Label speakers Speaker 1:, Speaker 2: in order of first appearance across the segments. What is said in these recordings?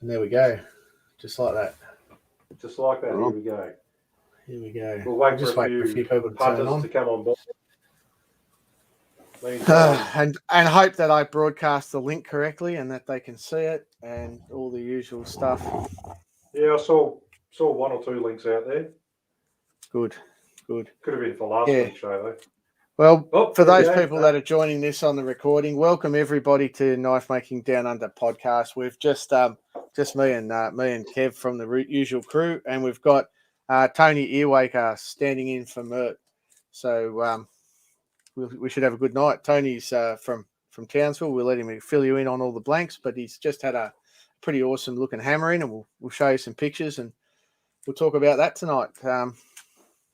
Speaker 1: And there we go. Just like that.
Speaker 2: Just like that. Here we go.
Speaker 1: Here we go.
Speaker 2: We'll wait
Speaker 1: just
Speaker 2: for
Speaker 1: wait for a few people to turn on.
Speaker 2: to come on board.
Speaker 1: And hope that I broadcast the link correctly and that they can see it and all the usual stuff.
Speaker 2: Yeah, I saw one or two links out there.
Speaker 1: Good.
Speaker 2: Could have been for last week's show though.
Speaker 1: Well, for those people that are joining this on the recording, welcome everybody to Knife Making Down Under podcast. We've just me and Kev from the usual crew, and we've got Tony Earwaker standing in for Mert. So we should have a good night. Tony's from Townsville. We'll let him fill you in on all the blanks, but he's just had a pretty awesome looking hammer in, and we'll show you some pictures and we'll talk about that tonight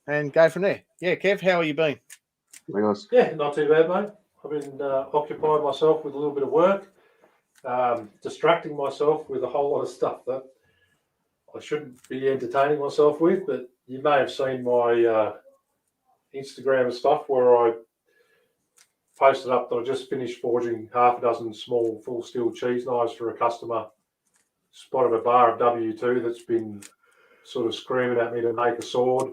Speaker 1: and go from there. Yeah, Kev, how are you been?
Speaker 2: Yeah, not too bad, mate. I've been occupying myself with a little bit of work, distracting myself with a whole lot of stuff that I shouldn't be entertaining myself with, but you may have seen my Instagram stuff where I posted up that I just finished forging half a dozen small full steel cheese knives for a customer. Spotted a bar of W2 that's been sort of screaming at me to make a sword.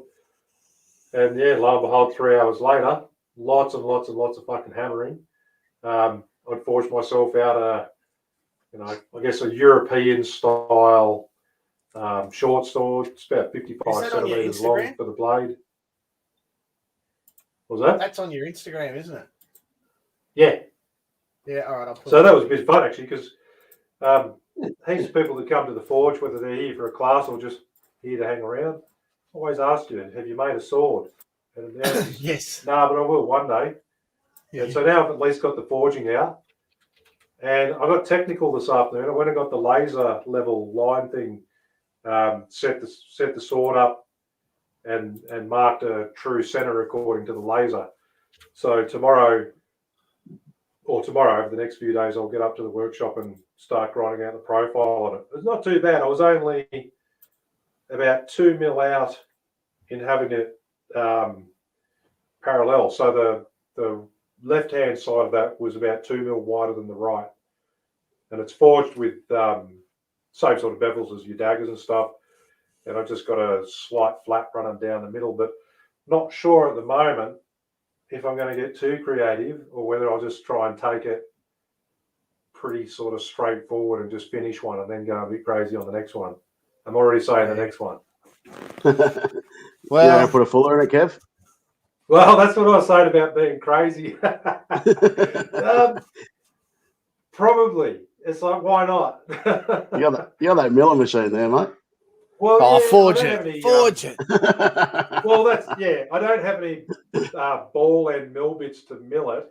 Speaker 2: And yeah, lo and behold, 3 hours later, lots and lots and lots of fucking hammering. I'd forged myself out I guess a European style short sword. It's about 55 centimeters long for the blade. What was that?
Speaker 1: That's on your Instagram, isn't it?
Speaker 2: Yeah.
Speaker 1: Yeah, all right.
Speaker 2: So that was a bit of fun actually, because heaps of people that come to the forge, whether they're here for a class or just here to hang around, always ask you, have you made a sword? And
Speaker 1: yes.
Speaker 2: No, but I will one day. Yeah. And so now I've at least got the forging out. And I got technical this afternoon. I went and got the laser level line thing, set the sword up and marked a true center according to the laser. So tomorrow over the next few days, I'll get up to the workshop and start grinding out the profile on it. It's not too bad. I was only about 2 mil out in having it parallel. So the left-hand side of that was about 2 mil wider than the right. And it's forged with same sort of bevels as your daggers and stuff. And I've just got a slight flap running down the middle, but not sure at the moment if I'm going to get too creative or whether I'll just try and take it pretty sort of straightforward and just finish one and then go a bit crazy on the next one. I'm already saying the next one.
Speaker 3: Well, you're going to put a fuller in it, Kev?
Speaker 2: Well, that's what I was saying about being crazy. Probably. It's like, why not?
Speaker 3: you got that milling machine there, mate.
Speaker 2: Well,
Speaker 1: forge it.
Speaker 2: Well, I don't have any ball and mill bits to mill it.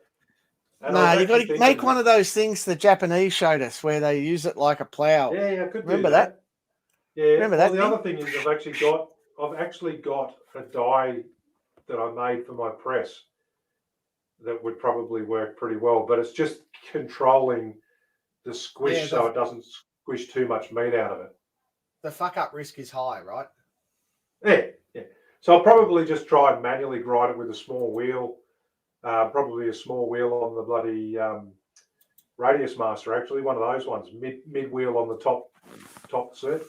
Speaker 1: No, you got to make one of those things the Japanese showed us where they use it like a plow.
Speaker 2: Yeah, I could
Speaker 1: remember that.
Speaker 2: Yeah, remember that. The other thing is I've actually got a die that I made for my press that would probably work pretty well, but it's just controlling the squish so it doesn't squish too much meat out of it.
Speaker 1: The fuck up risk is high, right?
Speaker 2: Yeah. So I'll probably just try and manually grind it with a small wheel, probably a small wheel on the bloody Radius Master, actually, one of those ones, mid wheel on the top set.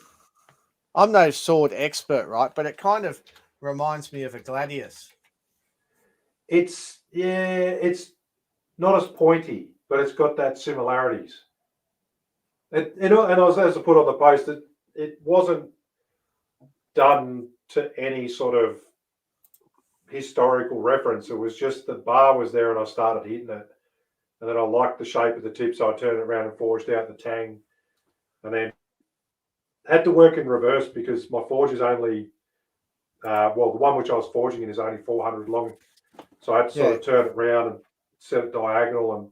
Speaker 1: I'm no sword expert, right? But it kind of reminds me of a Gladius.
Speaker 2: It's not as pointy, but it's got that similarities. And I was, as I put on the post, it wasn't done to any sort of historical reference. It was just the bar was there and I started hitting it. And then I liked the shape of the tip, so I turned it around and forged out the tang. And then had to work in reverse because my forge is only, the one which I was forging in is only 400 long. So I had to sort of turn it around and set it diagonal and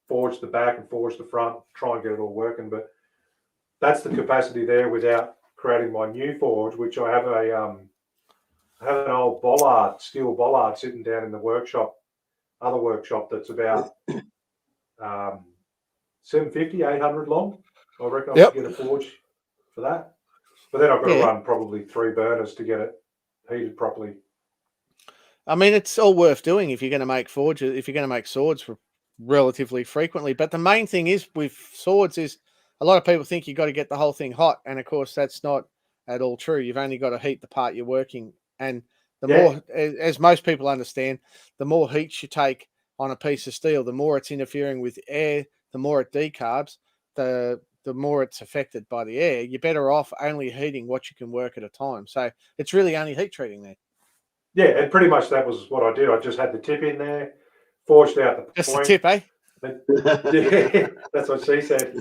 Speaker 2: forge the back and forge the front, try and get it all working. But that's the capacity there without creating my new forge, which I have an old steel bollard sitting down in the other workshop that's about 750, 800 long. I reckon I could get a forge for that. But then I've got to run probably 3 burners to get it heated properly.
Speaker 1: I mean, it's all worth doing if you're going to make forges, if you're going to make swords relatively frequently. But the main thing is with swords is a lot of people think you've got to get the whole thing hot, and of course that's not at all true. You've only got to heat the part you're working, and the more, as most people understand, the more heat you take on a piece of steel, the more it's interfering with air, the more it decarbs, the more it's affected by the air. You're better off only heating what you can work at a time. So it's really only heat treating there.
Speaker 2: Yeah, and pretty much that was what I did. I just had the tip in there, forged out the
Speaker 1: Just
Speaker 2: point.
Speaker 1: the tip, eh?
Speaker 2: Yeah, that's what she said.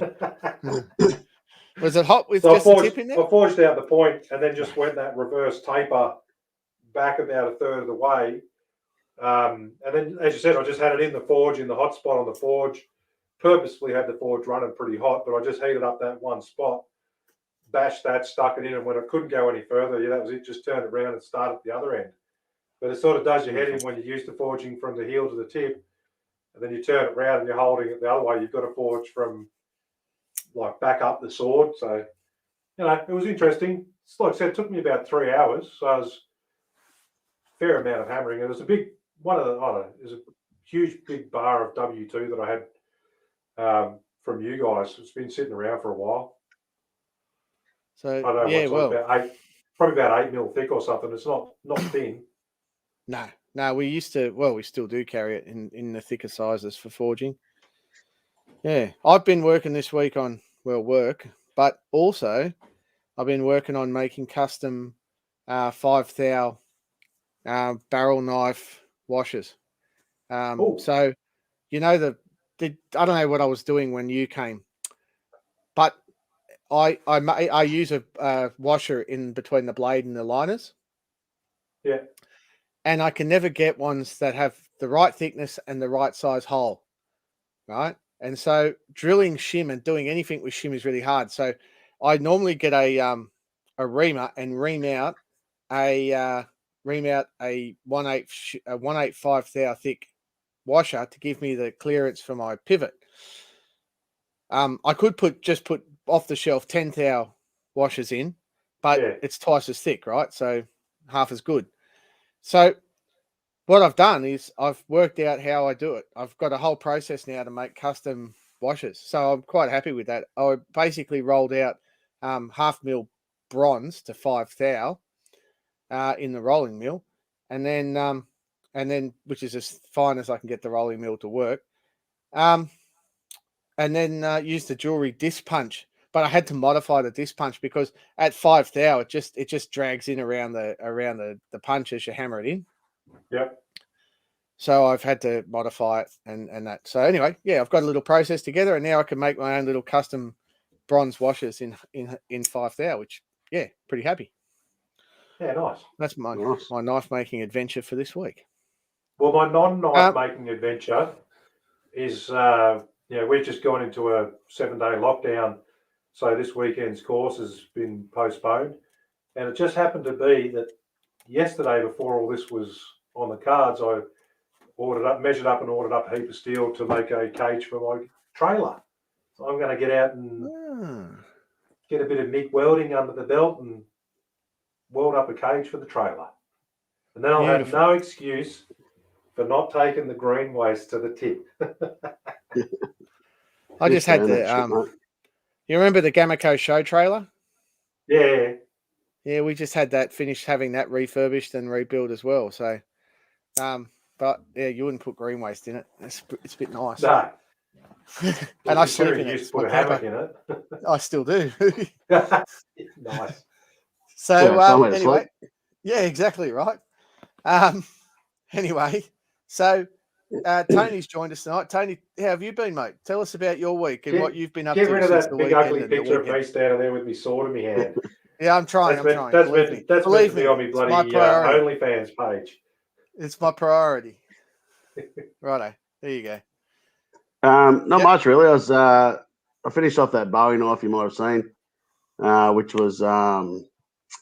Speaker 1: Was it hot with
Speaker 2: So
Speaker 1: just the tip in there?
Speaker 2: I forged out the point and then just went that reverse taper back about a third of the way. And then, as you said, I just had it in the forge, in the hot spot on the forge. Purposefully had the forge running pretty hot, but I just heated up that one spot, bashed that, stuck it in, and when I couldn't go any further, that was it. Just turned it around and started at the other end. But it sort of does your head in when you're used to forging from the heel to the tip, and then you turn it around and you're holding it the other way. You've got to forge from like back up the sword. So, it was interesting. Like I said, it took me about 3 hours. So it was a fair amount of hammering. It was a big one of the. It was a huge big bar of W2 that I had from you guys. It's been sitting around for a while.
Speaker 1: So
Speaker 2: I don't know probably about 8 mil thick or something. It's not thin.
Speaker 1: No, we used to. Well, we still do carry it in the thicker sizes for forging. Yeah, I've been working this week on work, but also I've been working on making custom 5 thou barrel knife washers. So I don't know what I was doing when you came, but I use a washer in between the blade and the liners.
Speaker 2: Yeah.
Speaker 1: And I can never get ones that have the right thickness and the right size hole, right? And so drilling shim and doing anything with shim is really hard. So I normally get a reamer and ream out a 1/8 thou thick washer to give me the clearance for my pivot. I could put off the shelf 10 thou washers in, but it's twice as thick, right? So half as good. So what I've done is I've worked out how I do it. I've got a whole process now to make custom washers. So I'm quite happy with that. I basically rolled out 1/2 mil bronze to 5 thou in the rolling mill, and then which is as fine as I can get the rolling mill to work. And then use the jewelry disc punch. But I had to modify the disc punch because at 5 thou it just drags in around the punch as you hammer it in.
Speaker 2: Yep. So
Speaker 1: I've had to modify it and that. So anyway, I've got a little process together, and now I can make my own little custom bronze washers in 5 thou, which pretty happy.
Speaker 2: Yeah, nice.
Speaker 1: That's my knife making adventure for this week.
Speaker 2: Well, my non-knife making adventure is we've just gone into a 7-day lockdown, so this weekend's course has been postponed, and it just happened to be that yesterday, before all this was on the cards, I measured up and ordered up a heap of steel to make a cage for my trailer. So I'm going to get out and get a bit of MIG welding under the belt and weld up a cage for the trailer. And then I'll have no excuse for not taking the green waste to the tip.
Speaker 1: I just had you remember the Gamaco show trailer?
Speaker 2: Yeah.
Speaker 1: Yeah, we just had that finished having that refurbished and rebuilt as well. So, but you wouldn't put green waste in it. It's a bit nice.
Speaker 2: No.
Speaker 1: And I sleep in it.
Speaker 2: Used to put a hammock in it.
Speaker 1: I still do.
Speaker 2: Nice.
Speaker 1: So anyway, exactly right. Anyway, so Tony's joined us tonight. Tony, how have you been, mate? Tell us about your week and what you've been up to.
Speaker 2: Get rid of that big ugly picture of me standing there with me sword in my hand.
Speaker 1: Yeah, I'm trying.
Speaker 2: That's meant to be on me bloody OnlyFans page.
Speaker 1: It's my priority. Righto. There you go.
Speaker 3: Not much really. I finished off that Bowie knife you might have seen, which was.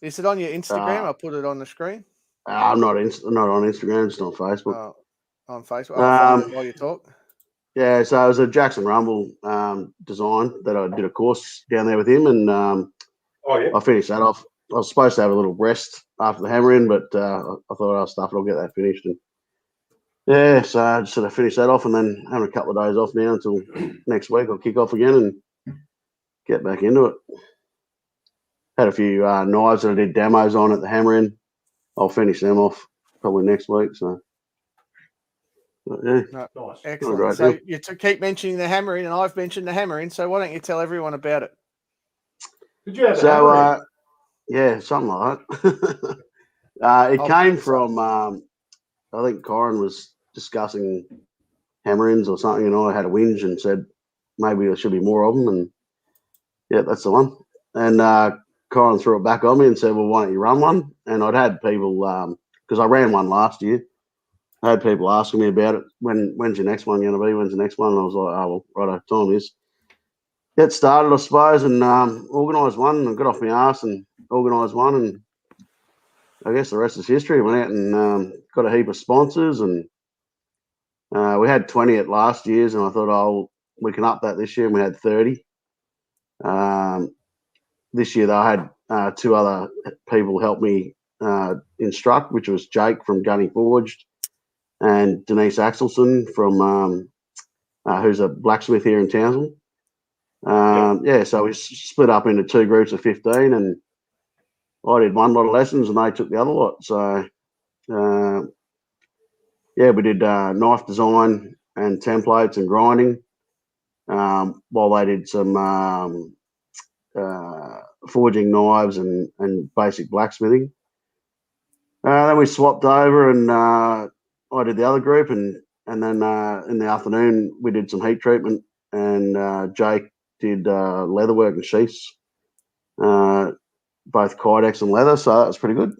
Speaker 1: Is it on your Instagram? I'll put it on the screen.
Speaker 3: I'm not on Instagram. It's on Facebook.
Speaker 1: On Facebook. I'll find it while you talk.
Speaker 3: Yeah, so it was a Jackson Rumble design that I did a course down there with him, and I finished that off. I was supposed to have a little rest after the hammering, but I thought I'll stuff it. I'll get that finished, and so I just sort of finished that off, and then having a couple of days off now until next week. I'll kick off again and get back into it. Had a few knives that I did demos on at the Hammer Inn. I'll finish them off probably next week. So, but yeah,
Speaker 2: Nice.
Speaker 1: Excellent. So you keep mentioning the Hammer Inn, and I've mentioned the Hammer Inn. So why don't you tell everyone about it?
Speaker 2: Did you have the Hammer Inn?
Speaker 3: Yeah, something like that. It came from, I think Corin was discussing Hammer Inns or something, and I had a whinge and said maybe there should be more of them. And yeah, that's the one. And Corin threw it back on me and said, well, why don't you run one? And I'd had people, because I ran one last year, I had people asking me about it. When's your next one going to be? When's the next one? And I was like, oh, well, right, time is. Get started, I suppose, and organised one and got off my arse and organised one. And I guess the rest is history. Went out and got a heap of sponsors, and we had 20 at last year's, and I thought, oh, we can up that this year, and we had 30. This year, I had two other people help me instruct, which was Jake from Gunny Forged and Denise Axelson from who's a blacksmith here in Townsville. So we split up into two groups of 15, and I did one lot of lessons and they took the other lot. So, we did knife design and templates and grinding while they did some forging knives and basic blacksmithing. Then we swapped over and I did the other group, and then in the afternoon we did some heat treatment, and Jake did leatherwork and sheaths, both Kydex and leather, so that was pretty good.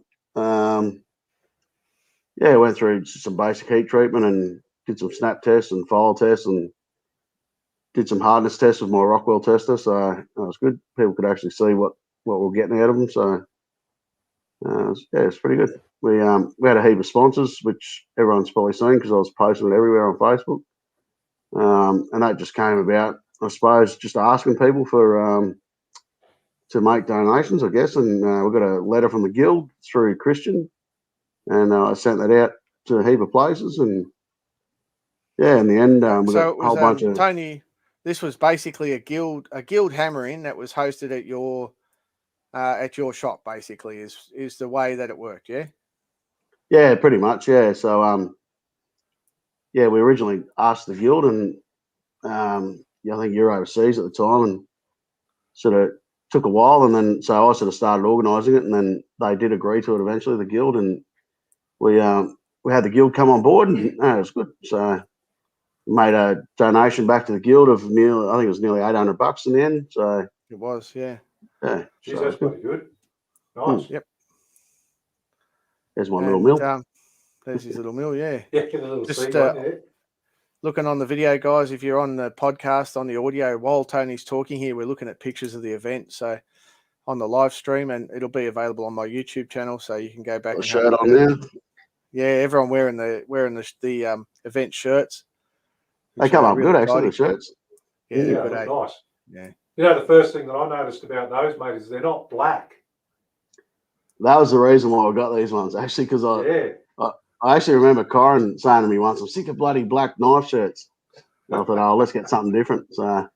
Speaker 3: Went through some basic heat treatment and did some snap tests and file tests and did some hardness tests with my Rockwell tester, so that was good. People could actually see what we're getting out of them, so it's pretty good. We had a heap of sponsors, which everyone's probably seen because I was posting it everywhere on Facebook, and that just came about, I suppose, just asking people for to make donations, I guess. And we got a letter from the guild through Christian, and I sent that out to a heap of places. And in the end, we got a whole bunch of
Speaker 1: Tony. This was basically a guild Hammer Inn that was hosted at your shop. Basically, is the way that it worked. Yeah.
Speaker 3: Yeah, pretty much. Yeah. So we originally asked the guild, and I think you were overseas at the time, and sort of took a while, and then so I sort of started organising it, and then they did agree to it eventually, the guild, and we had the guild come on board, and it was good. So made a donation back to the guild of nearly $800 in the end. So
Speaker 1: it was, yeah.
Speaker 3: Yeah.
Speaker 2: Geez, that's pretty good. Nice.
Speaker 1: Yep.
Speaker 3: There's one little mill.
Speaker 1: There's his little mill, yeah.
Speaker 2: Yeah, get a little
Speaker 1: just
Speaker 2: there.
Speaker 1: Looking on the video, guys, if you're on the podcast, on the audio, while Tony's talking here, we're looking at pictures of the event. So on the live stream, and it'll be available on my YouTube channel, so you can go back and
Speaker 3: shirt on there.
Speaker 1: Yeah, everyone wearing the event shirts.
Speaker 3: They come up really good, actually, the shirts.
Speaker 2: Yeah, good, nice.
Speaker 1: Yeah.
Speaker 2: You know, the first thing that I noticed about those, mate, is they're not black.
Speaker 3: That was the reason why I got these ones, actually, because I actually remember Corin saying to me once, I'm sick of bloody black knife shirts. And I thought, let's get something different. So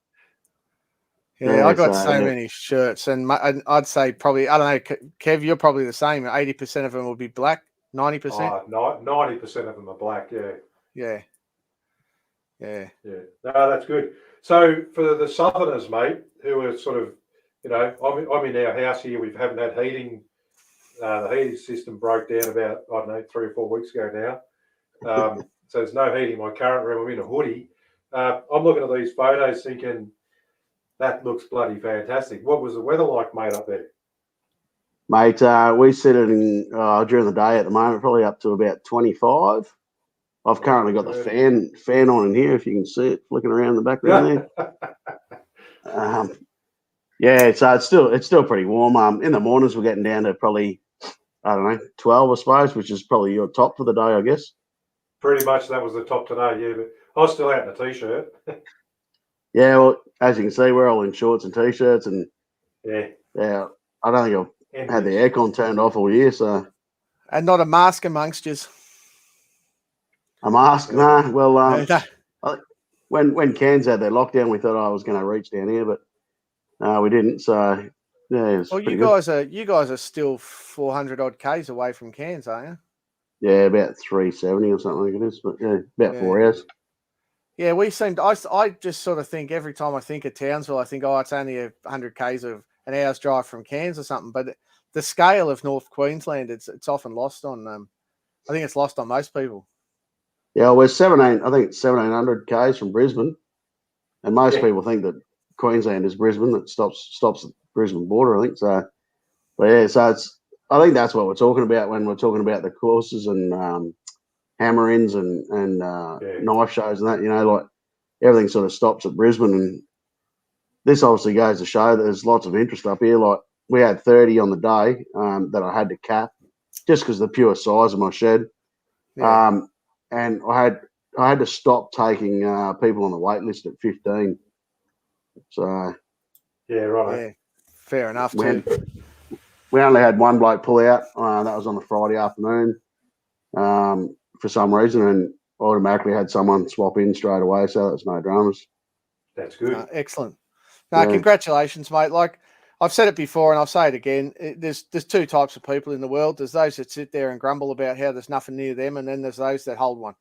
Speaker 1: I got so many shirts, and I'd say probably, I don't know, Kev, you're probably the same. 80% of them will be black, 90%?
Speaker 2: 90% of them are black,
Speaker 1: Yeah.
Speaker 2: No, that's good. So for the Southerners, mate, who are sort of, I'm in our house here. We haven't had heating. The heating system broke down about, 3 or 4 weeks ago now. So there's no heating in my current room. I'm in a hoodie. I'm looking at these photos thinking, that looks bloody fantastic. What was the weather like, mate, up there?
Speaker 3: Mate, we sit it in during the day at the moment, probably up to about 25. I've currently got the fan on in here, if you can see it flicking around in the background there. So it's still pretty warm. In the mornings we're getting down to probably 12, I suppose, which is probably your top for the day, I guess.
Speaker 2: Pretty much that was the top today, yeah. But I was still out in a t-shirt.
Speaker 3: Yeah, well, as you can see, we're all in shorts and t-shirts, and I don't think I've had the aircon turned off all year, so.
Speaker 1: And not a mask amongst you.
Speaker 3: A mask? Nah. Well, when Cairns had their lockdown, we thought I was going to reach down here, but We didn't. So yeah, it's
Speaker 1: Well,
Speaker 3: pretty
Speaker 1: you guys are still 400 odd k's away from Cairns, aren't you?
Speaker 3: Yeah, about 370 or something like it is, but yeah, about 4 hours.
Speaker 1: Yeah, we seemed. I just sort of think every time I think of Townsville, I think, oh, it's only 100 k's of an hour's drive from Cairns or something. But the scale of North Queensland, it's often lost on. I think it's lost on most people.
Speaker 3: Yeah, we're 17. I think it's 1700 k's from Brisbane, and most people think that Queensland is Brisbane. That stops at the Brisbane border. I think so. But yeah, so it's. I think that's what we're talking about when we're talking about the courses and hammer-ins and knife shows and that. You know, like everything sort of stops at Brisbane, and this obviously goes to show that there's lots of interest up here. Like we had 30 on the day that I had to cap just because of the pure size of my shed.
Speaker 1: Yeah.
Speaker 3: And I had to stop taking people on the wait list at 15. So
Speaker 2: yeah, right.
Speaker 1: Yeah, fair enough
Speaker 3: we only had one bloke pull out. That was on a Friday afternoon for some reason, and automatically had someone swap in straight away. So that's no dramas.
Speaker 2: That's good.
Speaker 1: Excellent. No, congratulations, mate. Like I've said it before, and I'll say it again. There's two types of people in the world. There's those that sit there and grumble about how there's nothing near them, and then there's those that hold one.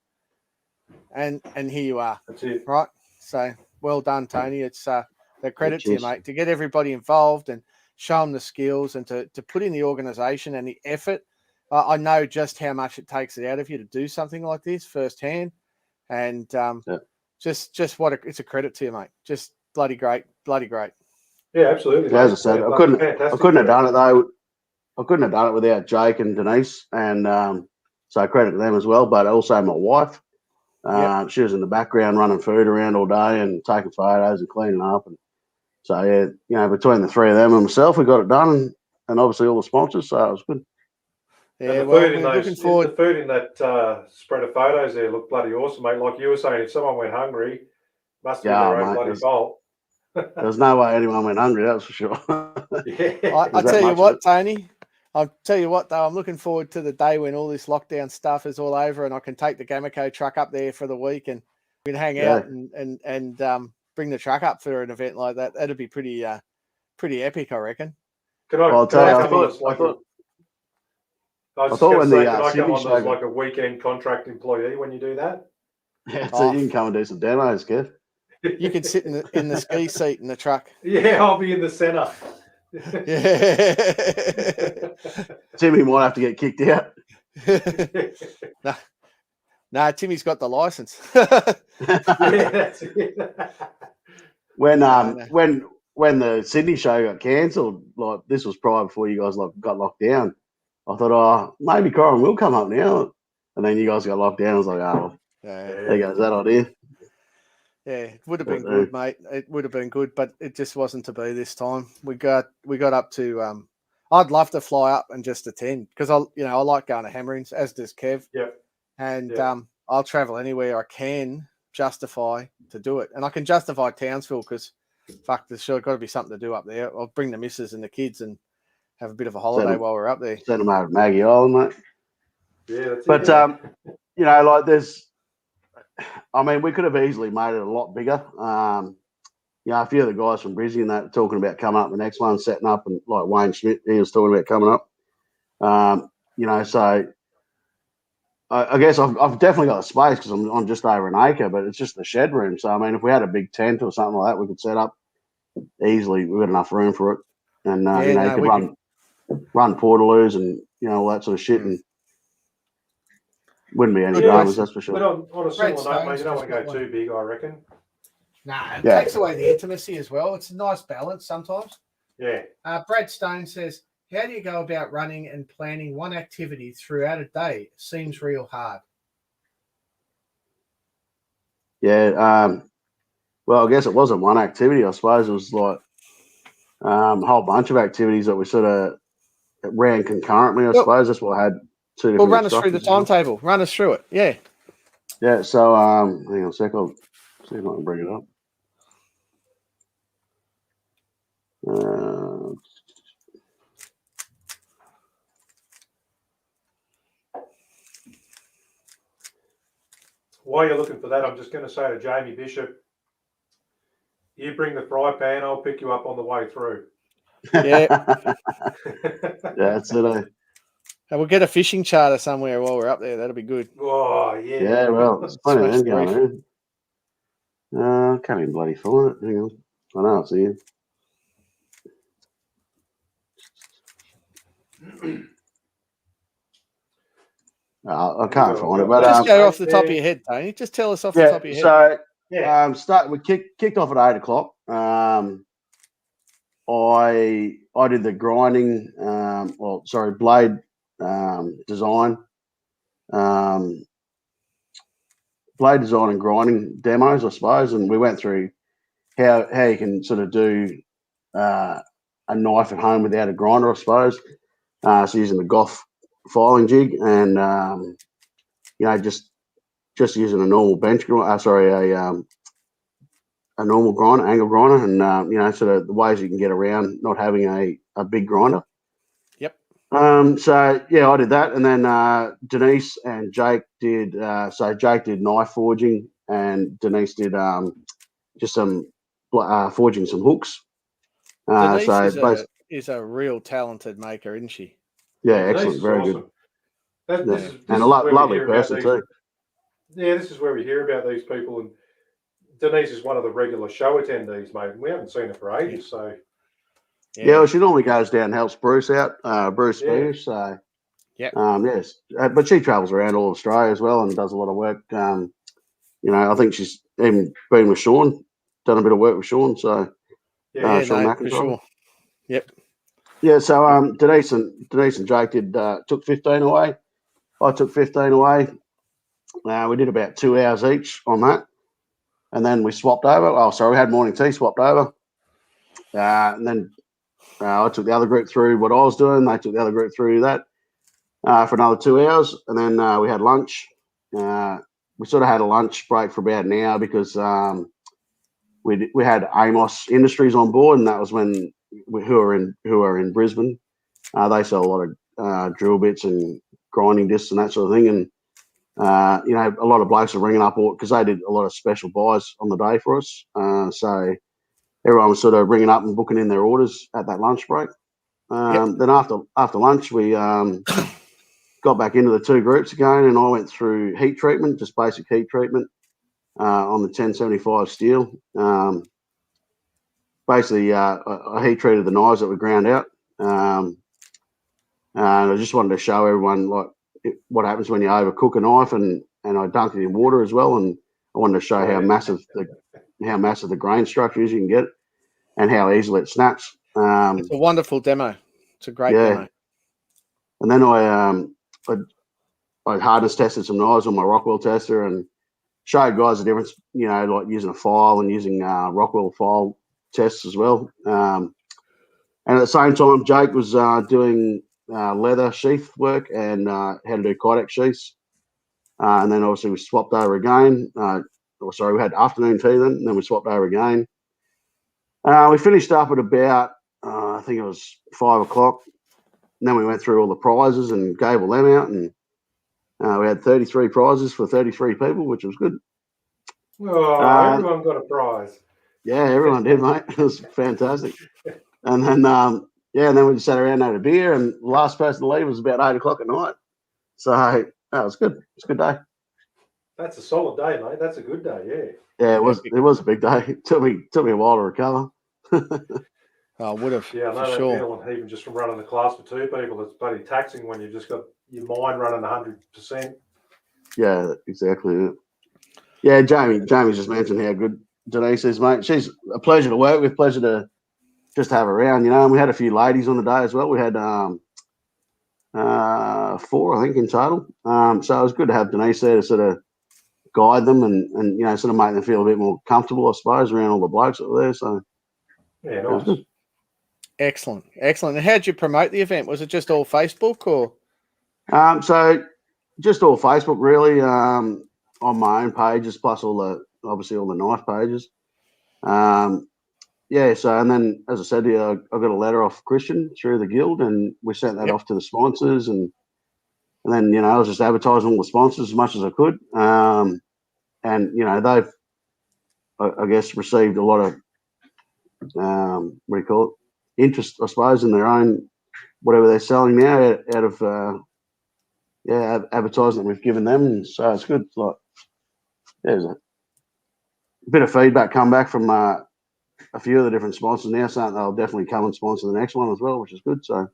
Speaker 1: And here you are.
Speaker 2: That's it.
Speaker 1: Right. So well done, Tony. It's a credit to you, mate, to get everybody involved and show them the skills and to put in the organisation and the effort. I know just how much it takes it out of you to do something like this firsthand, and just what it's a credit to you, mate. Just bloody great.
Speaker 2: Yeah, absolutely.
Speaker 3: Yeah, as I said, I couldn't have done it though. I couldn't have done it without Jake and Denise, and so credit to them as well. But also my wife. She was in the background running food around all day and taking photos and cleaning up, and so yeah, you know, between the three of them and myself, we got it done, and obviously all the sponsors, so it was good.
Speaker 1: Yeah,
Speaker 2: the food in that spread of photos there looked bloody awesome, mate. Like you were saying, if someone went hungry, must have been their own bloody fault.
Speaker 3: There's no way anyone went hungry, that's for sure.
Speaker 1: Yeah. I tell you what, Tony. I'll tell you what, though, I'm looking forward to the day when all this lockdown stuff is all over and I can take the Gamaco truck up there for the week and we can hang out and bring the truck up for an event like that. That'd be pretty epic, I reckon.
Speaker 3: I thought when the
Speaker 2: can I come on as like a weekend contract employee when you do that?
Speaker 3: Yeah, so you can come and do some demos, Kev.
Speaker 1: You could sit in the ski seat in the truck.
Speaker 2: Yeah, I'll be in the centre.
Speaker 1: Yeah.
Speaker 3: Timmy might have to get kicked out.
Speaker 1: No, Timmy's got the license.
Speaker 3: When the Sydney show got cancelled, like this was prior before you guys got locked down. I thought, oh, maybe Corin will come up now, and then you guys got locked down. I was like, oh, there goes that idea.
Speaker 1: Yeah, it would have been good, mate. It would have been good, but it just wasn't to be this time. We got up to. I'd love to fly up and just attend because I like going to Hammerings, as does Kev.
Speaker 2: Yep.
Speaker 1: And I'll travel anywhere I can justify to do it, and I can justify Townsville because fuck, there's sure got to be something to do up there. I'll bring the missus and the kids and have a bit of a holiday while we're up there.
Speaker 3: Send them over to Maggie Island, mate.
Speaker 2: Yeah, that's
Speaker 3: but like there's. I mean, we could have easily made it a lot bigger. A few of the guys from Brisbane that were talking about coming up the next one, setting up, and like Wayne Schmidt, he was talking about coming up. So I guess I've definitely got the space because I'm just over an acre, but it's just the shed room. So I mean, if we had a big tent or something like that, we could set up easily. We've got enough room for it, and you could run portaloos and all that sort of shit and. Wouldn't be any dramas, that's for sure.
Speaker 2: But on a similar note, mate, you don't want to go too big, I reckon.
Speaker 1: Nah, it takes away the intimacy as well. It's a nice balance sometimes.
Speaker 2: Yeah.
Speaker 1: Brad Stone says, how do you go about running and planning one activity throughout a day? Seems real hard.
Speaker 3: Yeah. Well, I guess it wasn't one activity. I suppose it was like a whole bunch of activities that we sort of ran concurrently. I suppose that's what I had.
Speaker 1: Well, run us through the timetable. Run us through it. Yeah.
Speaker 3: Yeah. So, hang on a sec. I'll see if I can bring it up.
Speaker 2: While you're looking for that, I'm just going to say to Jamie Bishop, You bring the fry pan, I'll pick you up on the way through.
Speaker 1: Yeah.
Speaker 3: That's it.
Speaker 1: And we'll get a fishing charter somewhere while we're up there. That'll be good.
Speaker 2: Oh, yeah.
Speaker 3: Yeah, well, it's funny
Speaker 1: Smash
Speaker 3: then
Speaker 1: the
Speaker 3: going around. Can't even bloody find it. Hang on. I know it's here. I can't find it, but
Speaker 1: just go off the top of your head, Tony. Just tell us off the top of your head.
Speaker 3: So we kicked off at 8 o'clock. I did the grinding, blade design, blade design and grinding demos, I suppose, and we went through how you can sort of do a knife at home without a grinder, I suppose. So using the Goff filing jig and just using a normal bench grinder, a normal grinder, angle grinder, and sort of the ways you can get around not having a big grinder.
Speaker 1: Yep.
Speaker 3: So yeah, I did that, and then Denise and Jake did. So Jake did knife forging, and Denise did just some forging some hooks.
Speaker 1: Denise is a real talented maker, isn't she?
Speaker 3: Yeah, excellent, very
Speaker 2: awesome.
Speaker 3: good. And a lovely person too.
Speaker 2: Yeah, this is where we hear about these people, and Denise is one of the regular show attendees, mate. We haven't seen her for ages, so.
Speaker 3: Yeah, well, she normally goes down and helps Bruce out, Bruce Spears. So, yes, but she travels around all Australia as well and does a lot of work. I think she's even been with Sean, done a bit of work with Sean. So, Sean McIntyre.
Speaker 1: For sure. Yep.
Speaker 3: Yeah, so Denise and Jake took 15 away. I took 15 away. We did about 2 hours each on that, and then we swapped over. Oh, sorry, we had morning tea, swapped over, and then I took the other group through what I was doing. They took the other group through that for another 2 hours, and then we had lunch. We sort of had a lunch break for about an hour because we had Amos Industries on board, and that was when who are in Brisbane. They sell a lot of drill bits and grinding discs and that sort of thing, and a lot of blokes are ringing up because they did a lot of special buys on the day for us. So everyone was sort of ringing up and booking in their orders at that lunch break. Then after lunch, we got back into the two groups again, and I went through heat treatment, just basic heat treatment on the 1075 steel. Basically, I heat treated the knives that were ground out, and I just wanted to show everyone what happens when you overcook a knife, and I dunked it in water as well, and I wanted to show how massive the grain structure is you can get, and how easily it snaps.
Speaker 1: It's a wonderful demo. It's a great demo.
Speaker 3: And then I hardness tested some knives on my Rockwell tester and showed guys the difference, like using a file and using Rockwell file tests as well. And at the same time, Jake was doing leather sheath work and how to do Kydex sheaths. And then obviously we swapped over again. We had afternoon tea then, and then we swapped over again. We finished up at about, I think it was 5 o'clock. And then we went through all the prizes and gave all them out. And we had 33 prizes for 33 people, which was good.
Speaker 2: Oh, everyone got a prize.
Speaker 3: Yeah, everyone did, mate. It was fantastic. And then, and then we just sat around and had a beer. And the last person to leave was about 8 o'clock at night. So that was good. It's a good day.
Speaker 2: That's a solid day, mate. That's a good day, yeah.
Speaker 3: Yeah, it was a big day. It took me a while to recover.
Speaker 1: I would have.
Speaker 2: Yeah, I know that feeling, even just from running the class for two people. It's bloody taxing when you've just got your mind running 100%.
Speaker 3: Yeah, exactly. Yeah, Jamie just mentioned how good Denise is, mate. She's a pleasure to work with, pleasure to just have her around, And we had a few ladies on the day as well. We had 4, I think, in total. So it was good to have Denise there to sort of guide them and sort of make them feel a bit more comfortable, I suppose, around all the blokes that were there. So
Speaker 2: yeah, nice.
Speaker 1: Excellent. And how did you promote the event? Was it just all Facebook or?
Speaker 3: So just all Facebook, really, on my own pages, plus obviously all the knife pages. So and then, as I said to you, I got a letter off Christian through the guild, and we sent that off to the sponsors, and then I was just advertising all the sponsors as much as I could, and they've, I guess, received a lot of what do you call it? Interest, I suppose, in their own whatever they're selling now out of advertising that we've given them. And so it's good. Like, there's a bit of feedback come back from a few of the different sponsors now, saying they'll definitely come and sponsor the next one as well, which is good. So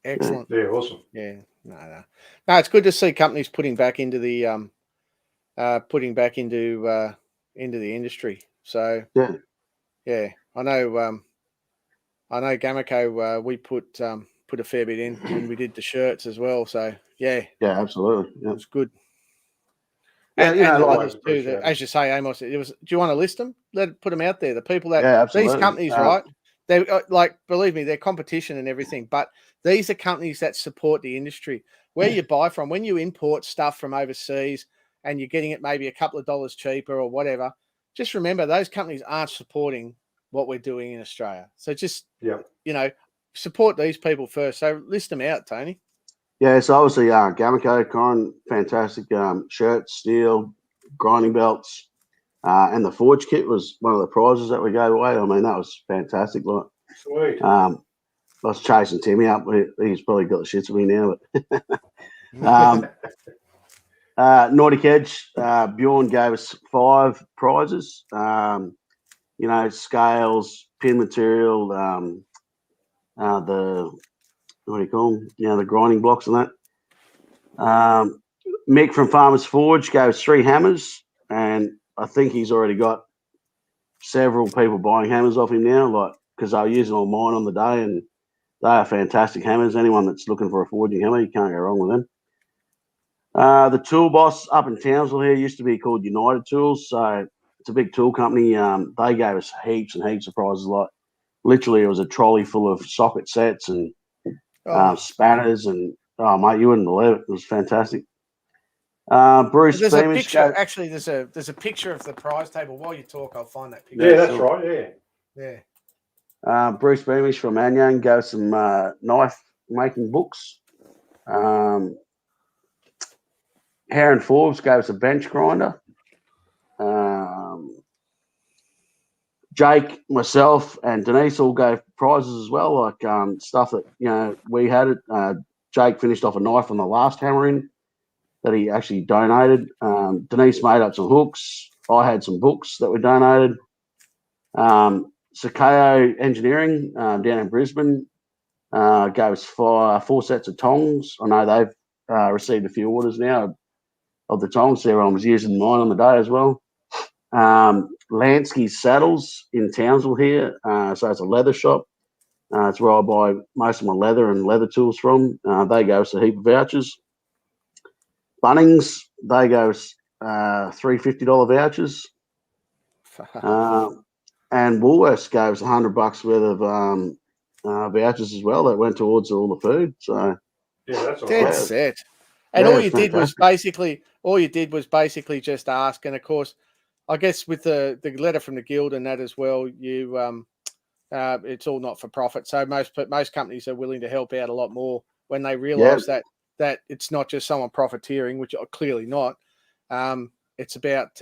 Speaker 1: excellent.
Speaker 2: Yeah, awesome.
Speaker 1: Yeah, no, it's good to see companies putting back into the industry. So yeah, I know Gamaco, we put a fair bit in when we did the shirts as well. So yeah,
Speaker 3: absolutely,
Speaker 1: it was good.
Speaker 3: Yeah,
Speaker 1: And the others too. As you say, Amos, it was. Do you want to list them? Put them out there. The people that these companies, right? They like, believe me, they're competition and everything, but these are companies that support the industry. Where you buy from, when you import stuff from overseas and you're getting it maybe a couple of dollars cheaper or whatever, just remember those companies aren't supporting what we're doing in Australia. So just support these people first. So list them out, Tony.
Speaker 3: Yeah, so obviously Gamaco, Corin, fantastic shirts, steel, grinding belts, and the forge kit was one of the prizes that we gave away. I mean, that was fantastic. Like,
Speaker 2: sweet.
Speaker 3: I was chasing Timmy up. He's probably got the shits of me now. But Naughty Kedge, Bjorn gave us 5 prizes. Scales, pin material, the what do you call them? The grinding blocks and that. Mick from Farmers Forge gave us 3 hammers, and I think he's already got several people buying hammers off him now, like because they were using all mine on the day, and they are fantastic hammers. Anyone that's looking for a forging hammer, you can't go wrong with them. The Tool Boss up in Townsville here used to be called United Tools, so it's a big tool company. They gave us heaps and heaps of prizes. Like literally, it was a trolley full of socket sets and spanners, and mate, you wouldn't believe it. It was fantastic. Bruce,
Speaker 1: there's a picture. Actually, there's a picture of the prize table. While you talk, I'll find that picture.
Speaker 2: Yeah, that's right.
Speaker 3: Yeah. Bruce Beamish from Anyang gave some knife making books. Harron Forbes gave us a bench grinder. Jake, myself, and Denise all gave prizes as well, like stuff that we had. Jake finished off a knife on the last hammering that he actually donated. Denise made up some hooks. I had some books that were donated. Sakeo Engineering down in Brisbane gave us 4 sets of tongs. I know they've received a few orders now of the tongs. Everyone was using mine on the day as well. Lansky's Saddles in Townsville here. So it's a leather shop. It's where I buy most of my leather and leather tools from. They gave us a heap of vouchers. Bunnings, they gave us 3 $50 vouchers. And Woolworths gave us $100 worth of vouchers as well that went towards all the food. So
Speaker 2: yeah, that's all
Speaker 1: dead set. And all you did was basically just ask. And of course, I guess with the letter from the guild and that as well, you it's all not for profit. So most companies are willing to help out a lot more when they realise that it's not just someone profiteering, which are clearly not. It's about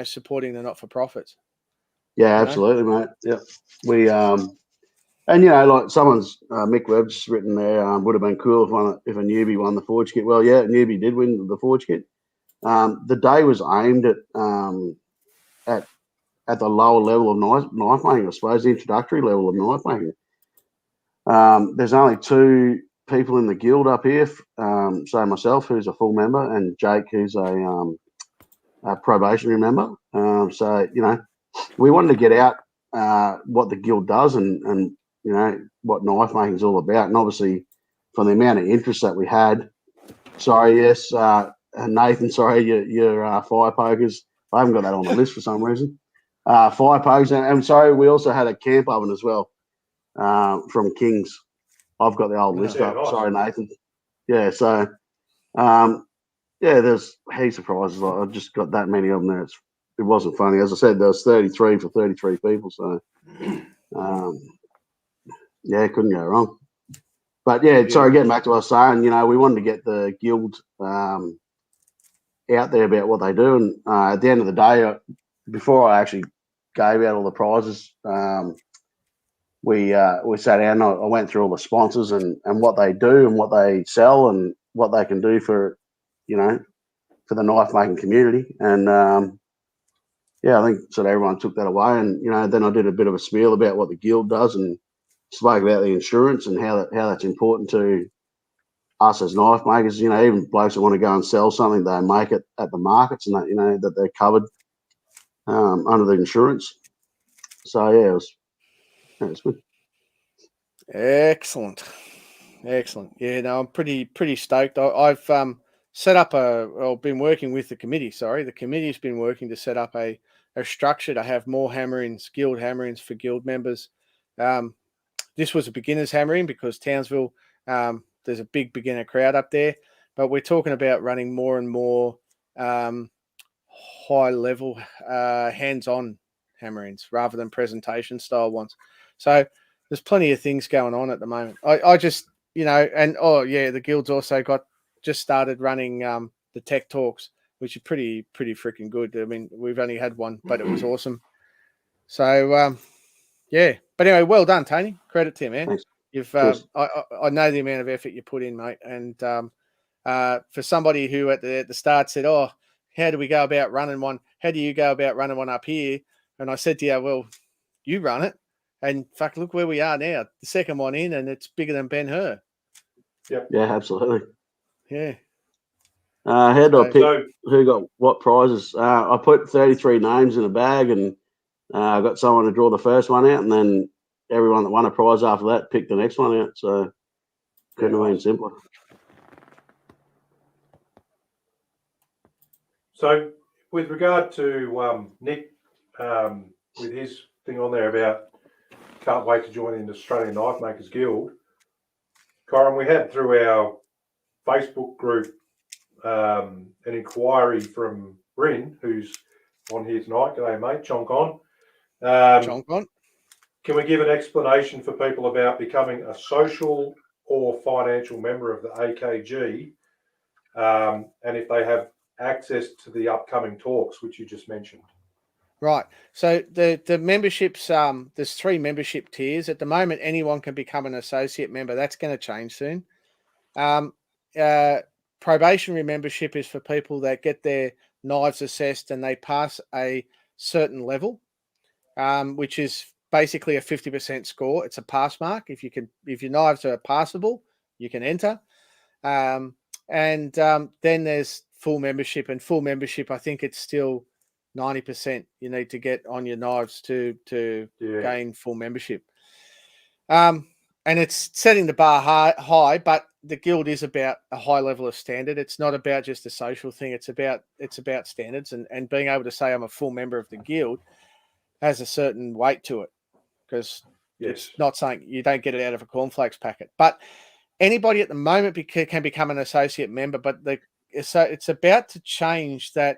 Speaker 1: supporting the not for profits.
Speaker 3: Yeah, absolutely, mate. Yeah, we and like someone's Mick Webb's written there, would have been cool if a newbie won the forge kit. Well, yeah, a newbie did win the forge kit. The day was aimed at the lower level of knife making, I suppose, the introductory level of knife making. There's only 2 people in the guild up here. So myself, who's a full member, and Jake, who's a probationary member. So we wanted to get out what the guild does and what knife making is all about. And obviously, from the amount of interest that we had, Nathan, sorry, your fire pokers. I haven't got that on the list for some reason. Fire pokers, and I'm sorry, we also had a camp oven as well from Kings. I've got the old list up. Nice. Sorry, Nathan. Yeah, so there's heaps of prizes. I've just got that many of them there. It wasn't funny. As I said, there was 33 for 33 people. So, couldn't go wrong. But sorry, getting back to what I was saying, we wanted to get the guild out there about what they do. And at the end of the day, before I actually gave out all the prizes. We sat down. I went through all the sponsors and what they do and what they sell and what they can do for, for the knife making community. And I think sort of everyone took that away. And then I did a bit of a spiel about what the guild does and spoke about the insurance and how that's important to us as knife makers. Even blokes that want to go and sell something, they make it at the markets and that that they're covered under the insurance. So it was good.
Speaker 1: Excellent. Yeah, no, I'm pretty stoked. I've set up been working with the committee. Sorry, the committee's been working to set up a structure to have more hammerings, guild hammerings for guild members. This was a beginner's hammering because Townsville, there's a big beginner crowd up there, but we're talking about running more and more high level, hands-on hammerings rather than presentation style ones. So there's plenty of things going on at the moment. I just, the guild's also just started running the tech talks, which are pretty freaking good. I mean, we've only had one, but it was awesome. So, but anyway, well done, Tony. Credit to you, man.
Speaker 3: Thanks.
Speaker 1: You've, I know the amount of effort you put in, mate. And for somebody who at the start said, "Oh, how do we go about running one? How do you go about running one up here?" And I said to you, "Well, you run it." And fuck, look where we are now. The second one in, and it's bigger than Ben-Hur.
Speaker 3: Yep. Yeah, absolutely.
Speaker 1: Yeah.
Speaker 3: How do I pick who got what prizes? I put 33 names in a bag, and I got someone to draw the first one out, and then everyone that won a prize after that picked the next one out. So couldn't have been simpler.
Speaker 2: So with regard to Nick, with his thing on there about can't wait to join the Australian Knifemakers Guild, Corin, we had through our Facebook group an inquiry from Bryn, who's on here tonight. G'day, mate. Chonk on.
Speaker 1: Chonk on.
Speaker 2: Can we give an explanation for people about becoming a social or financial member of the AKG, and if they have access to the upcoming talks, which you just mentioned?
Speaker 1: Right. So the memberships, there's 3 membership tiers. At the moment, anyone can become an associate member. That's going to change soon. Probationary membership is for people that get their knives assessed and they pass a certain level, which is basically a 50% score. It's a pass mark. If your knives are passable, you can enter. And then there's full membership, and full membership, I think it's still 90% you need to get on your knives to gain full membership. And it's setting the bar high, but the guild is about a high level of standard. It's not about just a social thing. It's about standards, and being able to say I'm a full member of the guild has a certain weight to it, because it's not saying you don't get it out of a cornflakes packet. But anybody at the moment can become an associate member, but it's about to change that.